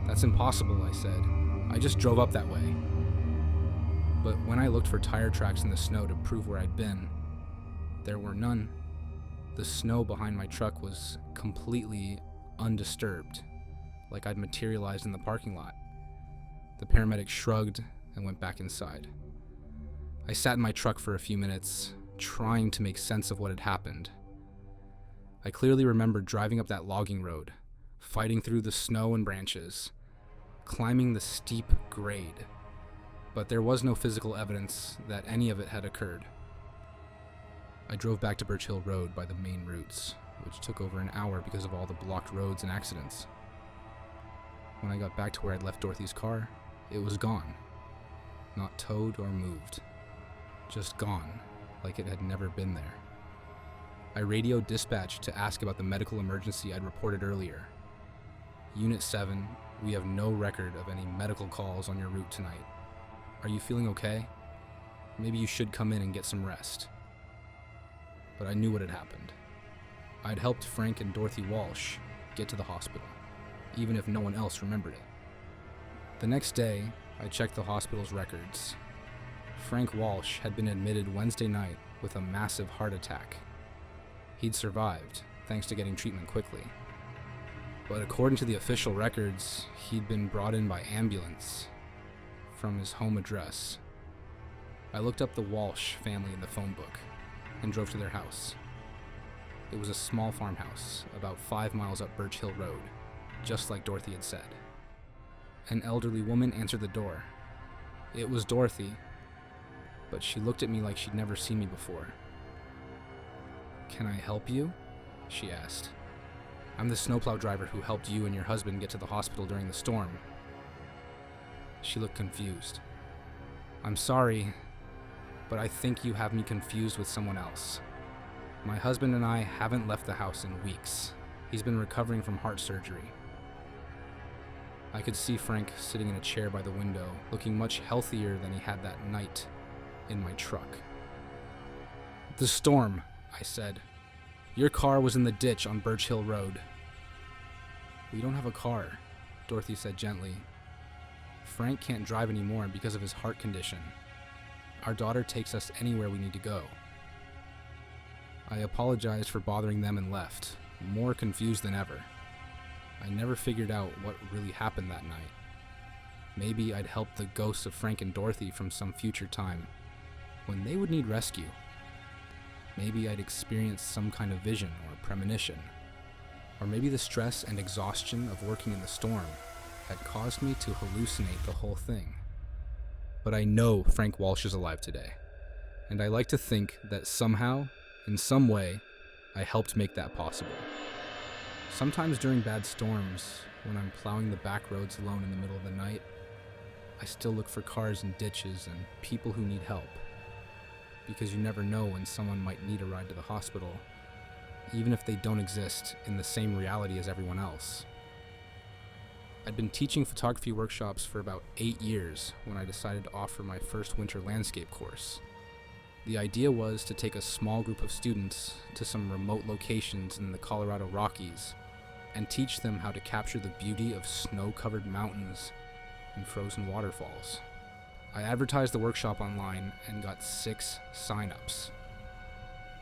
"That's impossible," I said. "I just drove up that way." But when I looked for tire tracks in the snow to prove where I'd been, there were none. The snow behind my truck was completely undisturbed, like I'd materialized in the parking lot. The paramedic shrugged and went back inside. I sat in my truck for a few minutes, trying to make sense of what had happened. I clearly remembered driving up that logging road, fighting through the snow and branches, climbing the steep grade, but there was no physical evidence that any of it had occurred. I drove back to Birch Hill Road by the main routes, which took over an hour because of all the blocked roads and accidents. When I got back to where I'd left Dorothy's car, it was gone. Not towed or moved. Just gone, like it had never been there. I radioed dispatch to ask about the medical emergency I'd reported earlier. "Unit 7, we have no record of any medical calls on your route tonight. Are you feeling okay? Maybe you should come in and get some rest." But I knew what had happened. I'd helped Frank and Dorothy Walsh get to the hospital, even if no one else remembered it. The next day, I checked the hospital's records. Frank Walsh had been admitted Wednesday night with a massive heart attack. He'd survived, thanks to getting treatment quickly. But according to the official records, he'd been brought in by ambulance from his home address. I looked up the Walsh family in the phone book and drove to their house. It was a small farmhouse, about 5 miles up Birch Hill Road, just like Dorothy had said. An elderly woman answered the door. It was Dorothy, but she looked at me like she'd never seen me before. "Can I help you?" she asked. "I'm the snowplow driver who helped you and your husband get to the hospital during the storm." She looked confused. "I'm sorry, but I think you have me confused with someone else. My husband and I haven't left the house in weeks. He's been recovering from heart surgery." I could see Frank sitting in a chair by the window, looking much healthier than he had that night in my truck. "The storm," I said. "Your car was in the ditch on Birch Hill Road." "We don't have a car," Dorothy said gently. "Frank can't drive anymore because of his heart condition. Our daughter takes us anywhere we need to go." I apologized for bothering them and left, more confused than ever. I never figured out what really happened that night. Maybe I'd helped the ghosts of Frank and Dorothy from some future time, when they would need rescue. Maybe I'd experienced some kind of vision or premonition. Or maybe the stress and exhaustion of working in the storm had caused me to hallucinate the whole thing. But I know Frank Walsh is alive today, and I like to think that somehow, in some way, I helped make that possible. Sometimes during bad storms, when I'm plowing the back roads alone in the middle of the night, I still look for cars in ditches and people who need help. Because you never know when someone might need a ride to the hospital, even if they don't exist in the same reality as everyone else. I'd been teaching photography workshops for about 8 years when I decided to offer my first winter landscape course. The idea was to take a small group of students to some remote locations in the Colorado Rockies and teach them how to capture the beauty of snow-covered mountains and frozen waterfalls. I advertised the workshop online and got 6 sign-ups.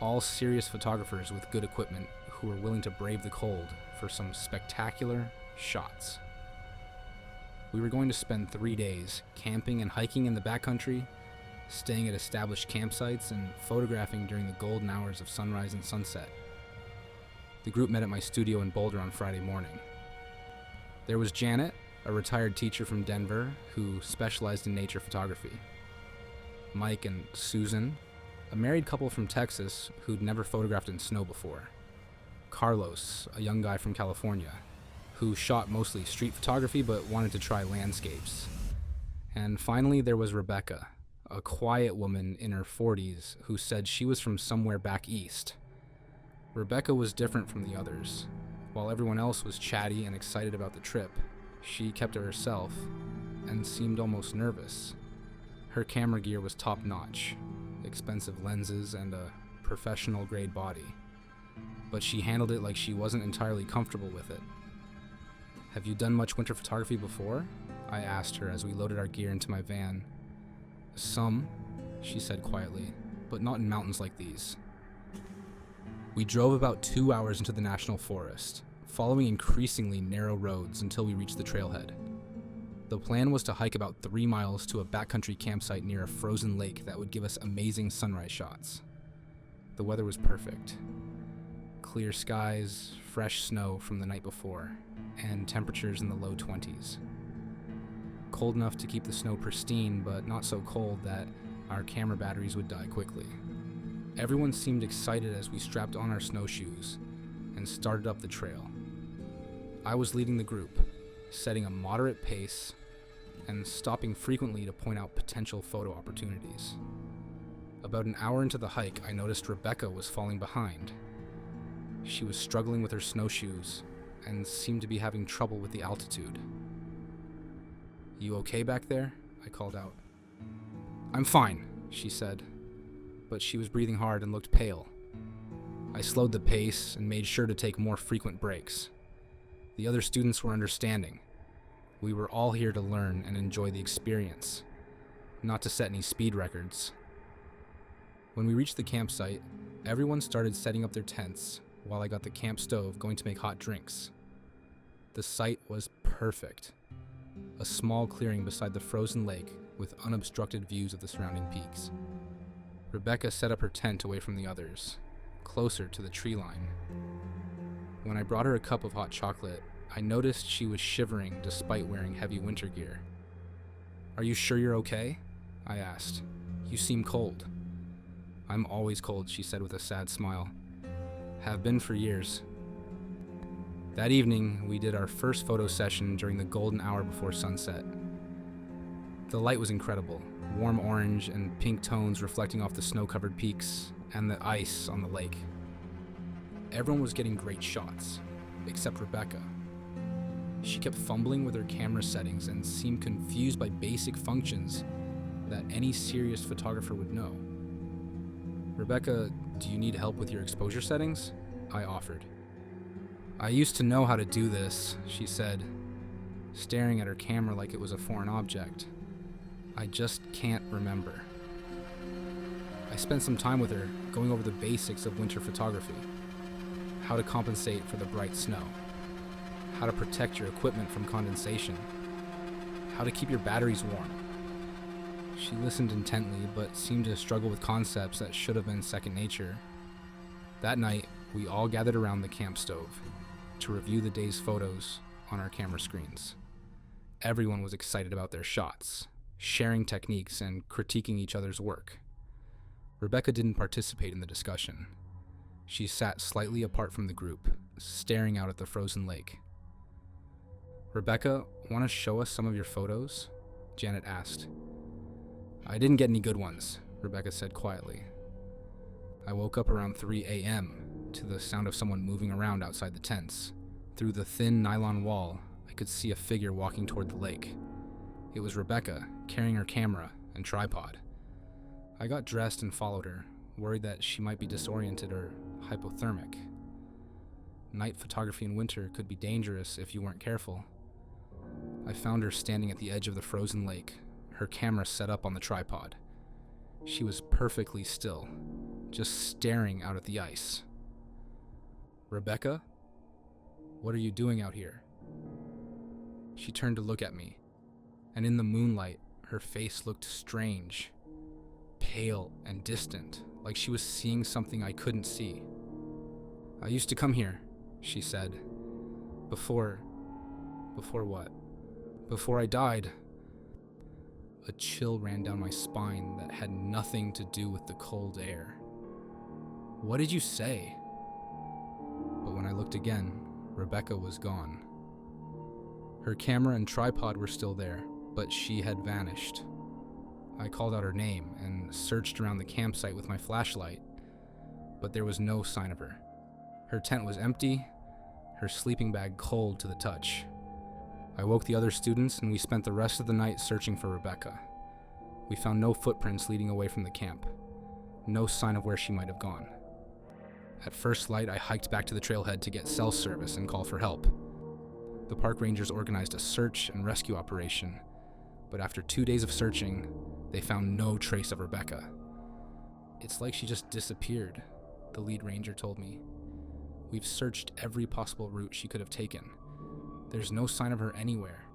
All serious photographers with good equipment who were willing to brave the cold for some spectacular shots. We were going to spend 3 days camping and hiking in the backcountry, staying at established campsites, and photographing during the golden hours of sunrise and sunset. The group met at my studio in Boulder on Friday morning. There was Janet, a retired teacher from Denver who specialized in nature photography. Mike and Susan, a married couple from Texas who'd never photographed in snow before. Carlos, a young guy from California, who shot mostly street photography but wanted to try landscapes. And finally there was Rebecca, a quiet woman in her 40s who said she was from somewhere back east. Rebecca was different from the others. While everyone else was chatty and excited about the trip, she kept to herself and seemed almost nervous. Her camera gear was top-notch, expensive lenses and a professional-grade body, but she handled it like she wasn't entirely comfortable with it. "Have you done much winter photography before?" I asked her as we loaded our gear into my van. "Some," she said quietly, "but not in mountains like these." We drove about 2 hours into the national forest, following increasingly narrow roads until we reached the trailhead. The plan was to hike about 3 miles to a backcountry campsite near a frozen lake that would give us amazing sunrise shots. The weather was perfect. Clear skies, fresh snow from the night before, and temperatures in the low 20s. Cold enough to keep the snow pristine, but not so cold that our camera batteries would die quickly. Everyone seemed excited as we strapped on our snowshoes and started up the trail. I was leading the group, setting a moderate pace and stopping frequently to point out potential photo opportunities. About an hour into the hike, I noticed Rebecca was falling behind. She was struggling with her snowshoes and seemed to be having trouble with the altitude. "You okay back there?" I called out. "I'm fine," she said, but she was breathing hard and looked pale. I slowed the pace and made sure to take more frequent breaks. The other students were understanding. We were all here to learn and enjoy the experience, not to set any speed records. When we reached the campsite, everyone started setting up their tents while I got the camp stove going to make hot drinks. The site was perfect. A small clearing beside the frozen lake with unobstructed views of the surrounding peaks. Rebecca set up her tent away from the others, closer to the tree line. When I brought her a cup of hot chocolate, I noticed she was shivering despite wearing heavy winter gear. "Are you sure you're okay?" I asked. "You seem cold." "I'm always cold," she said with a sad smile. "Have been for years." That evening, we did our first photo session during the golden hour before sunset. The light was incredible, warm orange and pink tones reflecting off the snow-covered peaks and the ice on the lake. Everyone was getting great shots, except Rebecca. She kept fumbling with her camera settings and seemed confused by basic functions that any serious photographer would know. "Rebecca, do you need help with your exposure settings?" I offered. "I used to know how to do this," she said, staring at her camera like it was a foreign object. "I just can't remember." I spent some time with her, going over the basics of winter photography. How to compensate for the bright snow. How to protect your equipment from condensation. How to keep your batteries warm. She listened intently, but seemed to struggle with concepts that should have been second nature. That night, we all gathered around the camp stove to review the day's photos on our camera screens. Everyone was excited about their shots, sharing techniques and critiquing each other's work. Rebecca didn't participate in the discussion. She sat slightly apart from the group, staring out at the frozen lake. "Rebecca, want to show us some of your photos?" Janet asked. "I didn't get any good ones," Rebecca said quietly. I woke up around 3 a.m. to the sound of someone moving around outside the tents. Through the thin nylon wall, I could see a figure walking toward the lake. It was Rebecca, carrying her camera and tripod. I got dressed and followed her, worried that she might be disoriented or hypothermic. Night photography in winter could be dangerous if you weren't careful. I found her standing at the edge of the frozen lake, her camera set up on the tripod. She was perfectly still, just staring out at the ice. "Rebecca? What are you doing out here?" She turned to look at me, and in the moonlight, her face looked strange, pale and distant, like she was seeing something I couldn't see. "I used to come here," she said. Before what? Before I died." A chill ran down my spine that had nothing to do with the cold air. "What did you say?" But when I looked again, Rebecca was gone. Her camera and tripod were still there, but she had vanished. I called out her name and searched around the campsite with my flashlight, but there was no sign of her. Her tent was empty, her sleeping bag cold to the touch. I woke the other students and we spent the rest of the night searching for Rebecca. We found no footprints leading away from the camp, no sign of where she might have gone. At first light, I hiked back to the trailhead to get cell service and call for help. The park rangers organized a search and rescue operation, but after 2 days of searching, they found no trace of Rebecca. "It's like she just disappeared," the lead ranger told me. "We've searched every possible route she could have taken. There's no sign of her anywhere."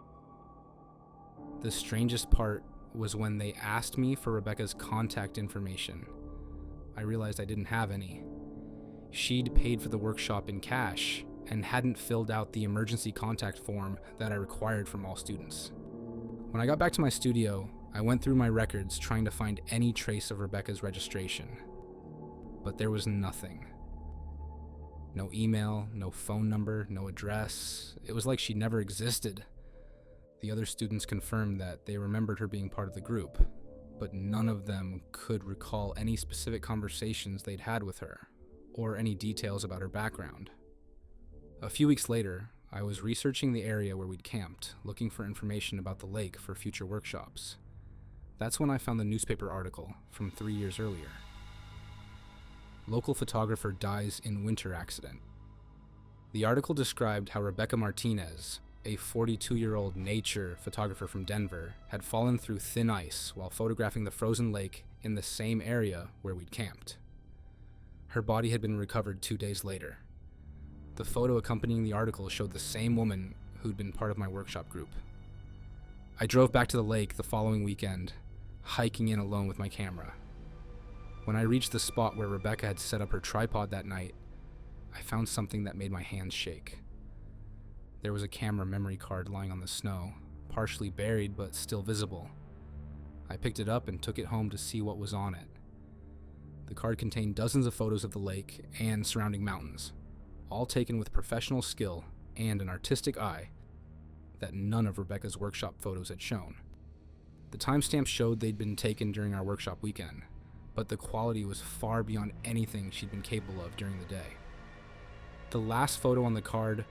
The strangest part was when they asked me for Rebecca's contact information. I realized I didn't have any. She'd paid for the workshop in cash and hadn't filled out the emergency contact form that I required from all students. When I got back to my studio, I went through my records trying to find any trace of Rebecca's registration, but there was nothing. No email, no phone number, no address. It was like she never existed. The other students confirmed that they remembered her being part of the group, but none of them could recall any specific conversations they'd had with her, or any details about her background. A few weeks later, I was researching the area where we'd camped, looking for information about the lake for future workshops. That's when I found the newspaper article from 3 years earlier. Local photographer dies in winter accident. The article described how Rebecca Martinez, a 42-year-old nature photographer from Denver, had fallen through thin ice while photographing the frozen lake in the same area where we'd camped. Her body had been recovered 2 days later. The photo accompanying the article showed the same woman who'd been part of my workshop group. I drove back to the lake the following weekend, hiking in alone with my camera. When I reached the spot where Rebecca had set up her tripod that night, I found something that made my hands shake. There was a camera memory card lying on the snow, partially buried but still visible. I picked it up and took it home to see what was on it. The card contained dozens of photos of the lake and surrounding mountains, all taken with professional skill and an artistic eye that none of Rebecca's workshop photos had shown. The timestamps showed they'd been taken during our workshop weekend, but the quality was far beyond anything she'd been capable of during the day. The last photo on the card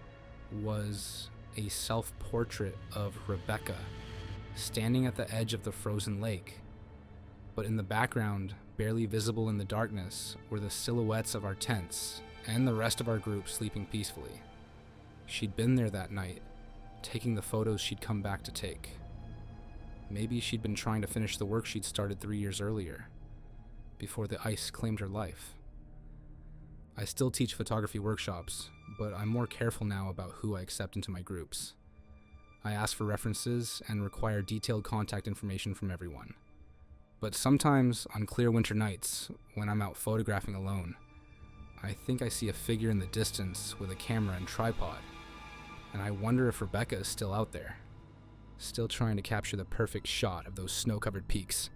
was a self-portrait of Rebecca, standing at the edge of the frozen lake. But in the background, barely visible in the darkness, were the silhouettes of our tents and the rest of our group sleeping peacefully. She'd been there that night, taking the photos she'd come back to take. Maybe she'd been trying to finish the work she'd started 3 years earlier, before the ice claimed her life. I still teach photography workshops, but I'm more careful now about who I accept into my groups. I ask for references and require detailed contact information from everyone. But sometimes, on clear winter nights, when I'm out photographing alone, I think I see a figure in the distance with a camera and tripod, and I wonder if Rebecca is still out there, still trying to capture the perfect shot of those snow-covered peaks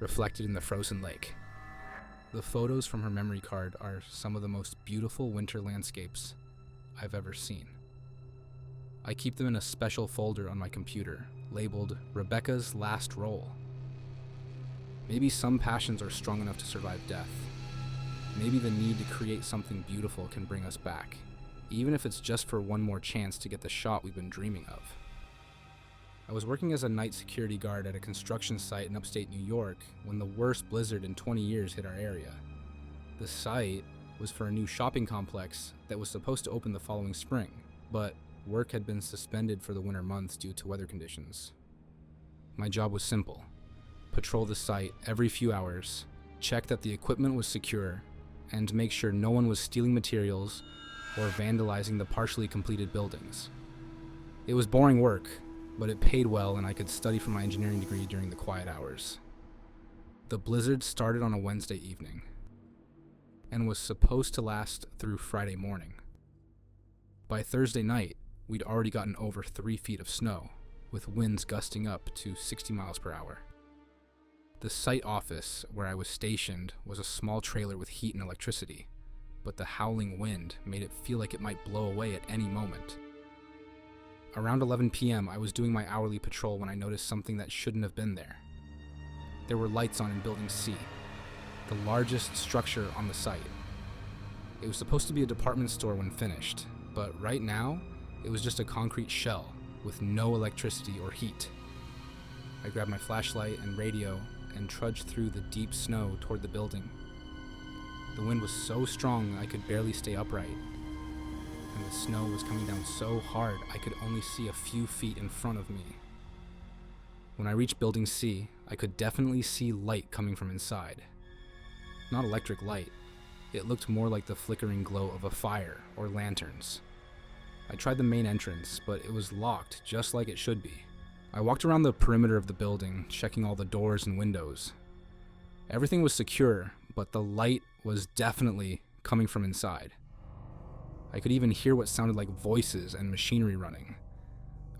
reflected in the frozen lake. The photos from her memory card are some of the most beautiful winter landscapes I've ever seen. I keep them in a special folder on my computer, labeled Rebecca's Last Roll. Maybe some passions are strong enough to survive death. Maybe the need to create something beautiful can bring us back, even if it's just for one more chance to get the shot we've been dreaming of. I was working as a night security guard at a construction site in upstate New York when the worst blizzard in 20 years hit our area. The site was for a new shopping complex that was supposed to open the following spring, but work had been suspended for the winter months due to weather conditions. My job was simple: patrol the site every few hours, check that the equipment was secure, and make sure no one was stealing materials or vandalizing the partially completed buildings. It was boring work, but it paid well and I could study for my engineering degree during the quiet hours. The blizzard started on a Wednesday evening and was supposed to last through Friday morning. By Thursday night, we'd already gotten over 3 feet of snow, with winds gusting up to 60 miles per hour. The site office where I was stationed was a small trailer with heat and electricity, but the howling wind made it feel like it might blow away at any moment. Around 11 p.m., I was doing my hourly patrol when I noticed something that shouldn't have been there. There were lights on in Building C, the largest structure on the site. It was supposed to be a department store when finished, but right now, it was just a concrete shell with no electricity or heat. I grabbed my flashlight and radio and trudged through the deep snow toward the building. The wind was so strong I could barely stay upright, and the snow was coming down so hard I could only see a few feet in front of me. When I reached Building C, I could definitely see light coming from inside. Not electric light. It looked more like the flickering glow of a fire or lanterns. I tried the main entrance, but it was locked just like it should be. I walked around the perimeter of the building, checking all the doors and windows. Everything was secure, but the light was definitely coming from inside. I could even hear what sounded like voices and machinery running.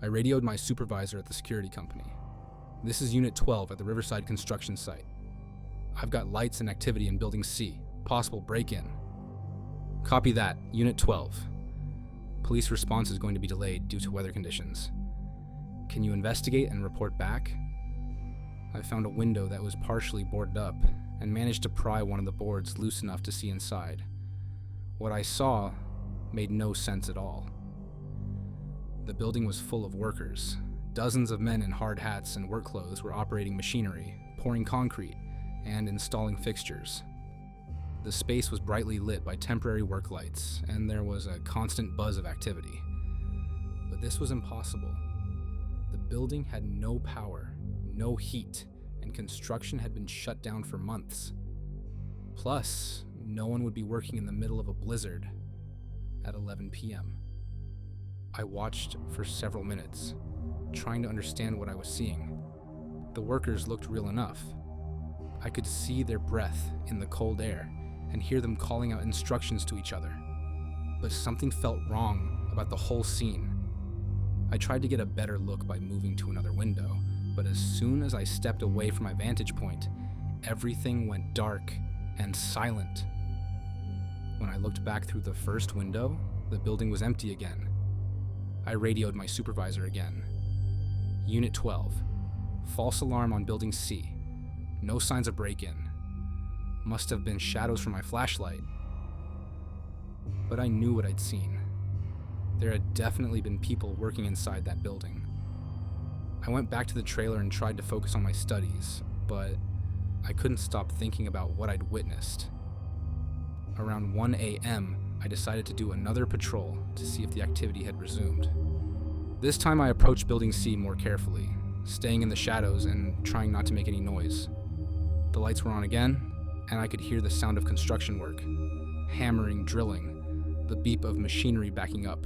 I radioed my supervisor at the security company. "This is Unit 12 at the Riverside construction site. I've got lights and activity in Building C. Possible break-in." "Copy that, Unit 12. Police response is going to be delayed due to weather conditions. Can you investigate and report back?" I found a window that was partially boarded up and managed to pry one of the boards loose enough to see inside. What I saw made no sense at all. The building was full of workers. Dozens of men in hard hats and work clothes were operating machinery, pouring concrete, and installing fixtures. The space was brightly lit by temporary work lights, and there was a constant buzz of activity. But this was impossible. The building had no power, no heat, and construction had been shut down for months. Plus, no one would be working in the middle of a blizzard at 11 p.m. I watched for several minutes, trying to understand what I was seeing. The workers looked real enough. I could see their breath in the cold air and hear them calling out instructions to each other. But something felt wrong about the whole scene. I tried to get a better look by moving to another window, but as soon as I stepped away from my vantage point, everything went dark and silent. When I looked back through the first window, the building was empty again. I radioed my supervisor again. "Unit 12. False alarm on Building C. No signs of break-in. Must have been shadows from my flashlight." But I knew what I'd seen. There had definitely been people working inside that building. I went back to the trailer and tried to focus on my studies, but I couldn't stop thinking about what I'd witnessed. Around 1 a.m., I I decided to do another patrol to see if the activity had resumed. This time I approached Building C more carefully, staying in the shadows and trying not to make any noise. The lights were on again, and I could hear the sound of construction work, hammering, drilling, the beep of machinery backing up.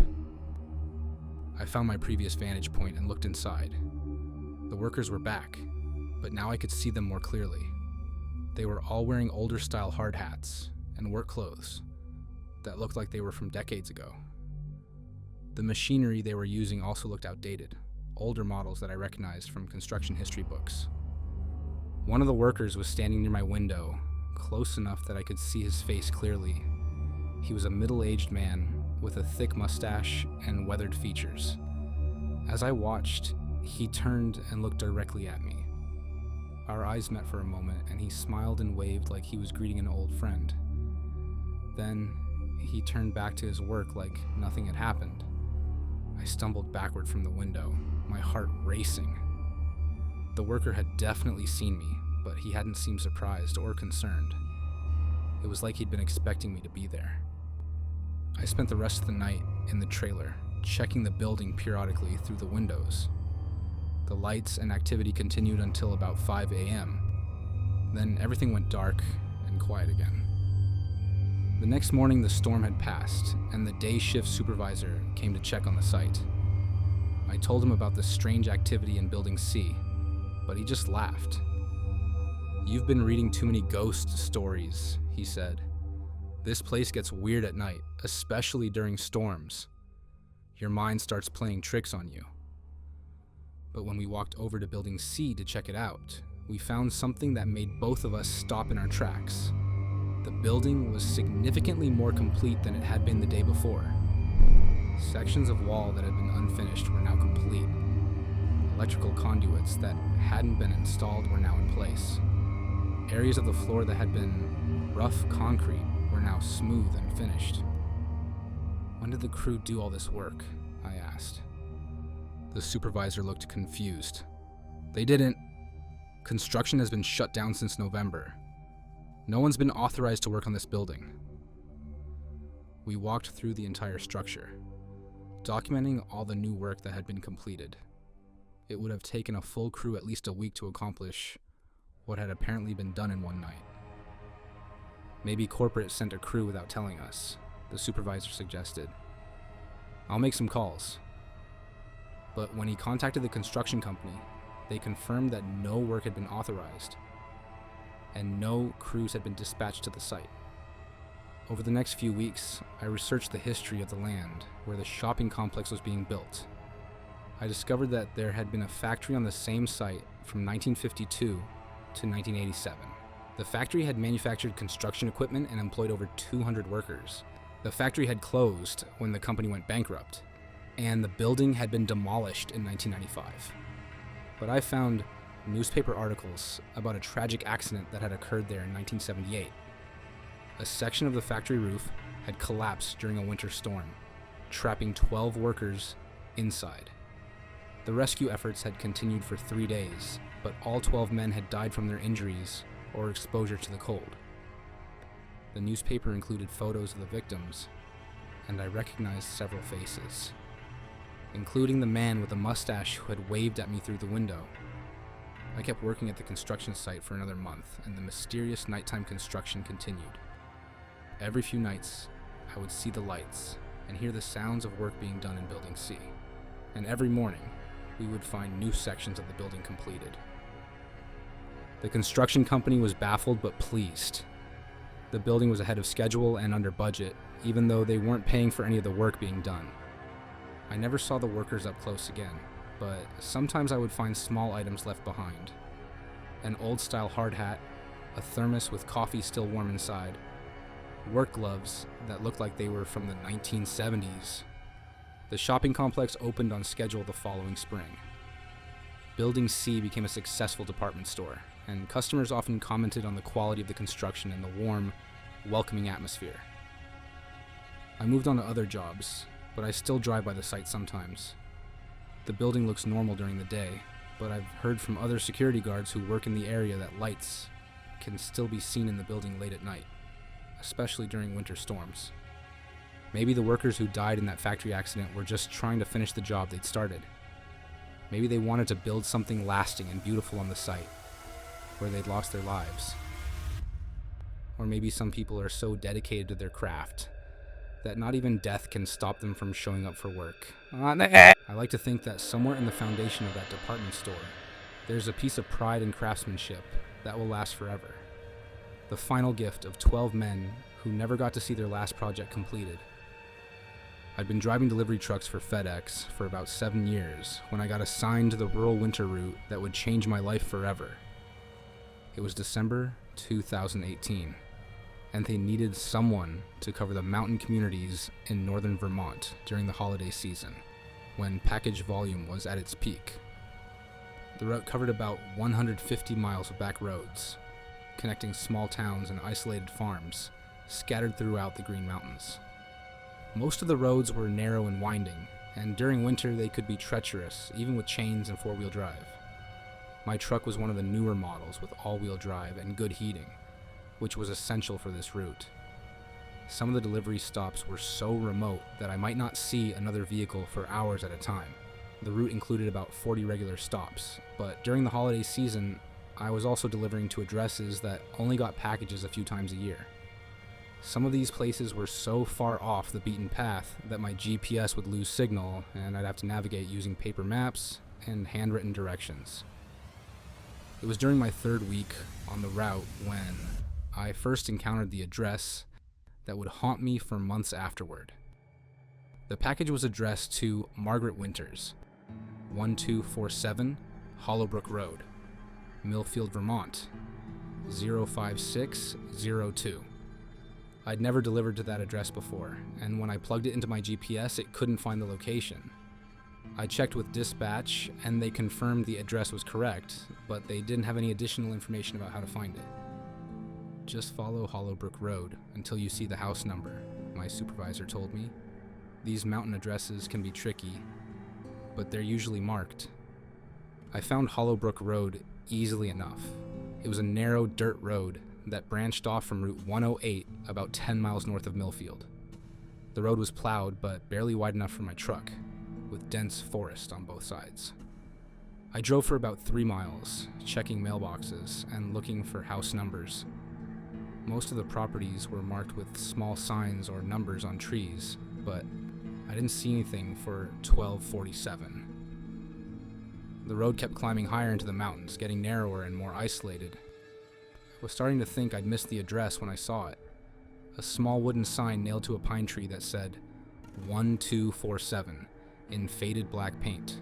I found my previous vantage point and looked inside. The workers were back, but now I could see them more clearly. They were all wearing older-style hard hats and work clothes that looked like they were from decades ago. The machinery they were using also looked outdated, older models that I recognized from construction history books. One of the workers was standing near my window, close enough that I could see his face clearly. He was a middle-aged man with a thick mustache and weathered features. As I watched, he turned and looked directly at me. Our eyes met for a moment, and he smiled and waved like he was greeting an old friend. Then, he turned back to his work like nothing had happened. I stumbled backward from the window, my heart racing. The worker had definitely seen me, but he hadn't seemed surprised or concerned. It was like he'd been expecting me to be there. I spent the rest of the night in the trailer, checking the building periodically through the windows. The lights and activity continued until about 5 a.m. Then everything went dark and quiet again. The next morning the storm had passed, and the day shift supervisor came to check on the site. I told him about the strange activity in Building C, but he just laughed. "You've been reading too many ghost stories," he said. "This place gets weird at night, especially during storms. Your mind starts playing tricks on you." But when we walked over to Building C to check it out, we found something that made both of us stop in our tracks. The building was significantly more complete than it had been the day before. Sections of wall that had been unfinished were now complete. Electrical conduits that hadn't been installed were now in place. Areas of the floor that had been rough concrete were now smooth and finished. "When did the crew do all this work?" I asked. The supervisor looked confused. "They didn't. Construction has been shut down since November. No one's been authorized to work on this building." We walked through the entire structure, documenting all the new work that had been completed. It would have taken a full crew at least a week to accomplish what had apparently been done in one night. "Maybe corporate sent a crew without telling us," the supervisor suggested. "I'll make some calls." But when he contacted the construction company, they confirmed that no work had been authorized, and no crews had been dispatched to the site. Over the next few weeks, I researched the history of the land where the shopping complex was being built. I discovered that there had been a factory on the same site from 1952 to 1987. The factory had manufactured construction equipment and employed over 200 workers. The factory had closed when the company went bankrupt, and the building had been demolished in 1995. But I found newspaper articles about a tragic accident that had occurred there in 1978. A section of the factory roof had collapsed during a winter storm, trapping 12 workers inside. The rescue efforts had continued for 3 days, but all 12 men had died from their injuries or exposure to the cold. The newspaper included photos of the victims, and I recognized several faces, including the man with a mustache who had waved at me through the window. I kept working at the construction site for another month, and the mysterious nighttime construction continued. Every few nights, I would see the lights and hear the sounds of work being done in Building C, and every morning, we would find new sections of the building completed. The construction company was baffled but pleased. The building was ahead of schedule and under budget, even though they weren't paying for any of the work being done. I never saw the workers up close again, but sometimes I would find small items left behind. An old-style hard hat, a thermos with coffee still warm inside, work gloves that looked like they were from the 1970s. The shopping complex opened on schedule the following spring. Building C became a successful department store, and customers often commented on the quality of the construction and the warm, welcoming atmosphere. I moved on to other jobs, but I still drive by the site sometimes. The building looks normal during the day, but I've heard from other security guards who work in the area that lights can still be seen in the building late at night, especially during winter storms. Maybe the workers who died in that factory accident were just trying to finish the job they'd started. Maybe they wanted to build something lasting and beautiful on the site, where they'd lost their lives. Or maybe some people are so dedicated to their craft that not even death can stop them from showing up for work. I like to think that somewhere in the foundation of that department store, there's a piece of pride and craftsmanship that will last forever. The final gift of 12 men who never got to see their last project completed. I'd been driving delivery trucks for FedEx for about 7 years when I got assigned to the rural winter route that would change my life forever. It was December 2018, and they needed someone to cover the mountain communities in northern Vermont during the holiday season, when package volume was at its peak. The route covered about 150 miles of back roads, connecting small towns and isolated farms scattered throughout the Green Mountains. Most of the roads were narrow and winding, and during winter they could be treacherous, even with chains and four-wheel drive. My truck was one of the newer models with all-wheel drive and good heating, which was essential for this route. Some of the delivery stops were so remote that I might not see another vehicle for hours at a time. The route included about 40 regular stops, but during the holiday season, I was also delivering to addresses that only got packages a few times a year. Some of these places were so far off the beaten path that my GPS would lose signal and I'd have to navigate using paper maps and handwritten directions. It was during my 3rd week on the route when I first encountered the address that would haunt me for months afterward. The package was addressed to Margaret Winters, 1247 Hollowbrook Road, Millfield, Vermont, 05602. I'd never delivered to that address before, and when I plugged it into my GPS, it couldn't find the location. I checked with dispatch, and they confirmed the address was correct, but they didn't have any additional information about how to find it. Just follow Hollowbrook Road until you see the house number, my supervisor told me. These mountain addresses can be tricky, but they're usually marked. I found Hollowbrook Road easily enough. It was a narrow dirt road that branched off from Route 108 about 10 miles north of Millfield. The road was plowed, but barely wide enough for my truck, with dense forest on both sides. I drove for about 3 miles, checking mailboxes and looking for house numbers. Most of the properties were marked with small signs or numbers on trees, but I didn't see anything for 1247. The road kept climbing higher into the mountains, getting narrower and more isolated. I was starting to think I'd missed the address when I saw it. A small wooden sign nailed to a pine tree that said 1247 in faded black paint.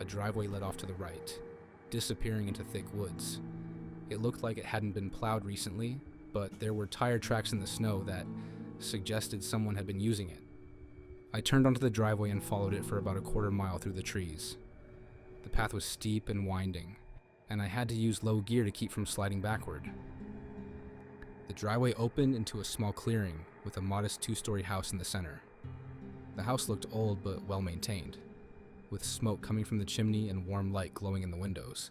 A driveway led off to the right, disappearing into thick woods. It looked like it hadn't been plowed recently, but there were tire tracks in the snow that suggested someone had been using it. I turned onto the driveway and followed it for about a quarter mile through the trees. The path was steep and winding, and I had to use low gear to keep from sliding backward. The driveway opened into a small clearing with a modest 2-story house in the center. The house looked old but well maintained, with smoke coming from the chimney and warm light glowing in the windows.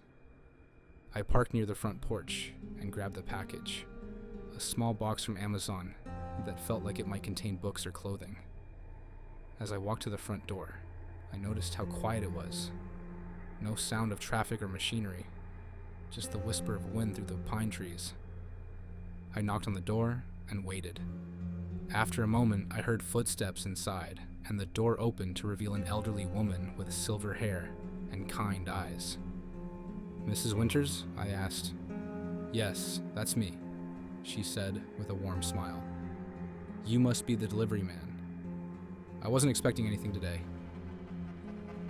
I parked near the front porch and grabbed the package, a small box from Amazon that felt like it might contain books or clothing. As I walked to the front door, I noticed how quiet it was. No sound of traffic or machinery, just the whisper of wind through the pine trees. I knocked on the door and waited. After a moment, I heard footsteps inside, and the door opened to reveal an elderly woman with silver hair and kind eyes. "Mrs. Winters?" I asked. "Yes, that's me," she said with a warm smile. "You must be the delivery man. I wasn't expecting anything today."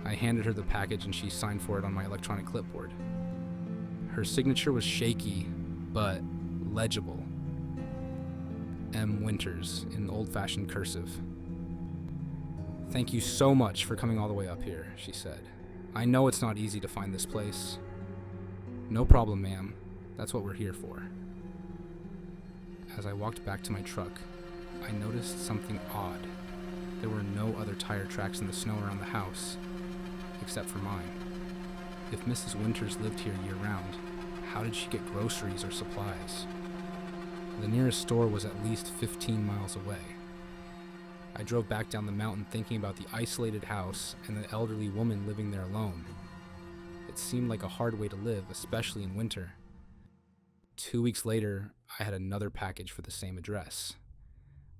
I handed her the package and she signed for it on my electronic clipboard. Her signature was shaky, but legible. M. Winters in old-fashioned cursive. "Thank you so much for coming all the way up here," she said. "I know it's not easy to find this place." "No problem, ma'am. That's what we're here for." As I walked back to my truck, I noticed something odd. There were no other tire tracks in the snow around the house, except for mine. If Mrs. Winters lived here year-round, how did she get groceries or supplies? The nearest store was at least 15 miles away. I drove back down the mountain thinking about the isolated house and the elderly woman living there alone. It seemed like a hard way to live, especially in winter. 2 weeks later, I had another package for the same address.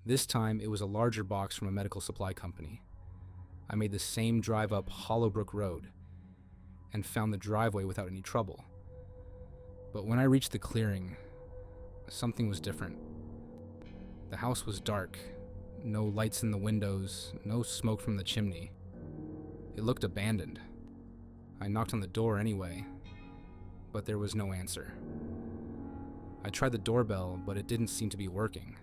This time, it was a larger box from a medical supply company. I made the same drive up Hollowbrook Road and found the driveway without any trouble. But when I reached the clearing, something was different. The house was dark, no lights in the windows, no smoke from the chimney. It looked abandoned. I knocked on the door anyway, but there was no answer. I tried the doorbell, but it didn't seem to be working.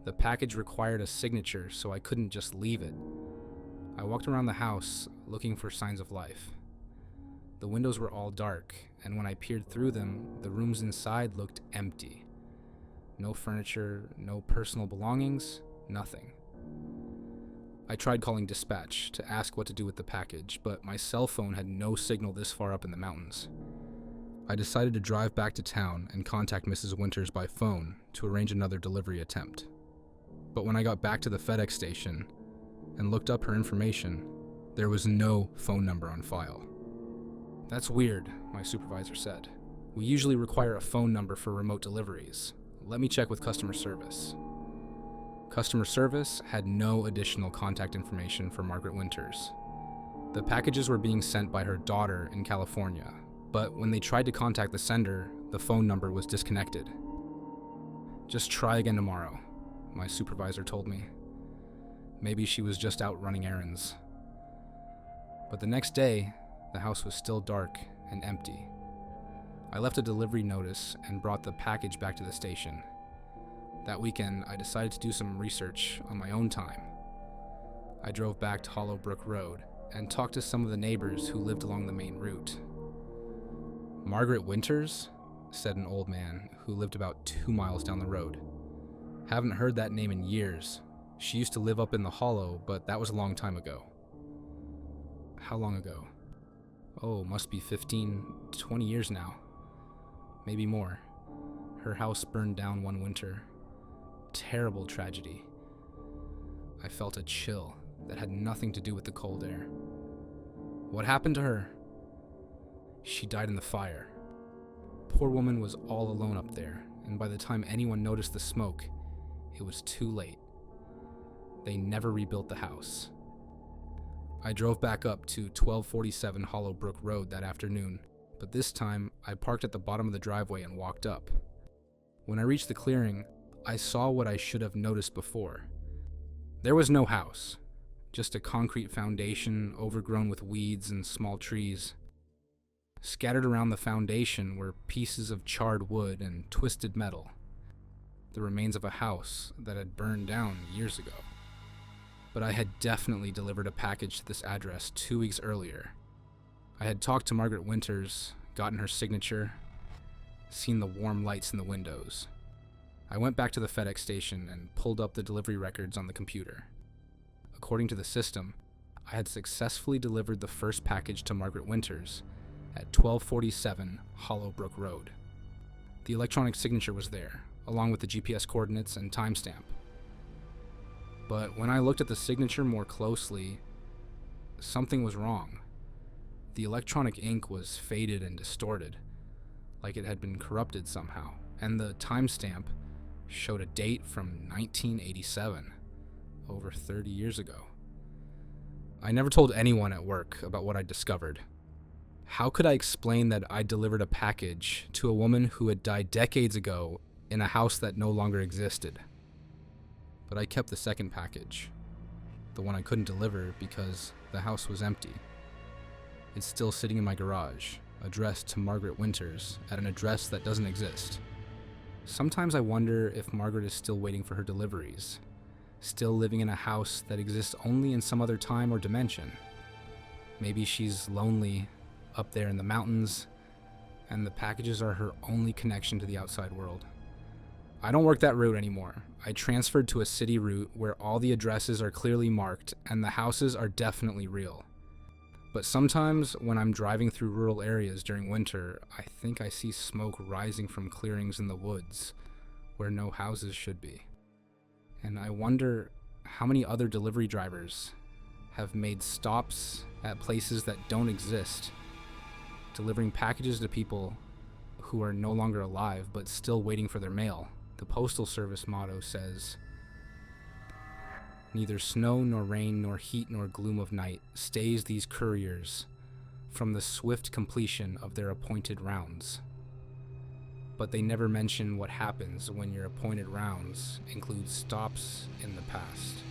The package required a signature, so I couldn't just leave it. I walked around the house looking for signs of life. The windows were all dark, and when I peered through them, the rooms inside looked empty. No furniture, no personal belongings, nothing. I tried calling dispatch to ask what to do with the package, but my cell phone had no signal this far up in the mountains. I decided to drive back to town and contact Mrs. Winters by phone to arrange another delivery attempt. But when I got back to the FedEx station and looked up her information, there was no phone number on file. "That's weird," my supervisor said. "We usually require a phone number for remote deliveries. Let me check with customer service." Customer service had no additional contact information for Margaret Winters. The packages were being sent by her daughter in California, but when they tried to contact the sender, the phone number was disconnected. "Just try again tomorrow," my supervisor told me. Maybe she was just out running errands. But the next day, the house was still dark and empty. I left a delivery notice and brought the package back to the station. That weekend, I decided to do some research on my own time. I drove back to Hollowbrook Road and talked to some of the neighbors who lived along the main route. "Margaret Winters?" said an old man who lived about 2 miles down the road. "Haven't heard that name in years. She used to live up in the hollow, but that was a long time ago." "How long ago?" "Oh, must be 15, 20 years now. Maybe more. Her house burned down one winter. Terrible tragedy." I felt a chill that had nothing to do with the cold air. "What happened to her?" "She died in the fire. Poor woman was all alone up there, and by the time anyone noticed the smoke, it was too late. They never rebuilt the house." I drove back up to 1247 Hollowbrook Road that afternoon, but this time I parked at the bottom of the driveway and walked up. When I reached the clearing, I saw what I should have noticed before. There was no house, just a concrete foundation overgrown with weeds and small trees. Scattered around the foundation were pieces of charred wood and twisted metal, the remains of a house that had burned down years ago. But I had definitely delivered a package to this address 2 weeks earlier. I had talked to Margaret Winters, gotten her signature, seen the warm lights in the windows. I went back to the FedEx station and pulled up the delivery records on the computer. According to the system, I had successfully delivered the first package to Margaret Winters at 1247 Hollowbrook Road. The electronic signature was there, along with the GPS coordinates and timestamp. But when I looked at the signature more closely, something was wrong. The electronic ink was faded and distorted, like it had been corrupted somehow, and the timestamp showed a date from 1987, over 30 years ago. I never told anyone at work about what I discovered. How could I explain that I delivered a package to a woman who had died decades ago in a house that no longer existed? But I kept the second package, the one I couldn't deliver because the house was empty. It's still sitting in my garage, addressed to Margaret Winters at an address that doesn't exist. Sometimes I wonder if Margaret is still waiting for her deliveries, still living in a house that exists only in some other time or dimension. Maybe she's lonely up there in the mountains, and the packages are her only connection to the outside world. I don't work that route anymore. I transferred to a city route where all the addresses are clearly marked and the houses are definitely real. But sometimes when I'm driving through rural areas during winter, I think I see smoke rising from clearings in the woods where no houses should be. And I wonder How many other delivery drivers have made stops at places that don't exist, delivering packages to people who are no longer alive but still waiting for their mail? The Postal Service motto says, "Neither snow nor rain nor heat nor gloom of night stays these couriers from the swift completion of their appointed rounds." But they never mention what happens when your appointed rounds include stops in the past.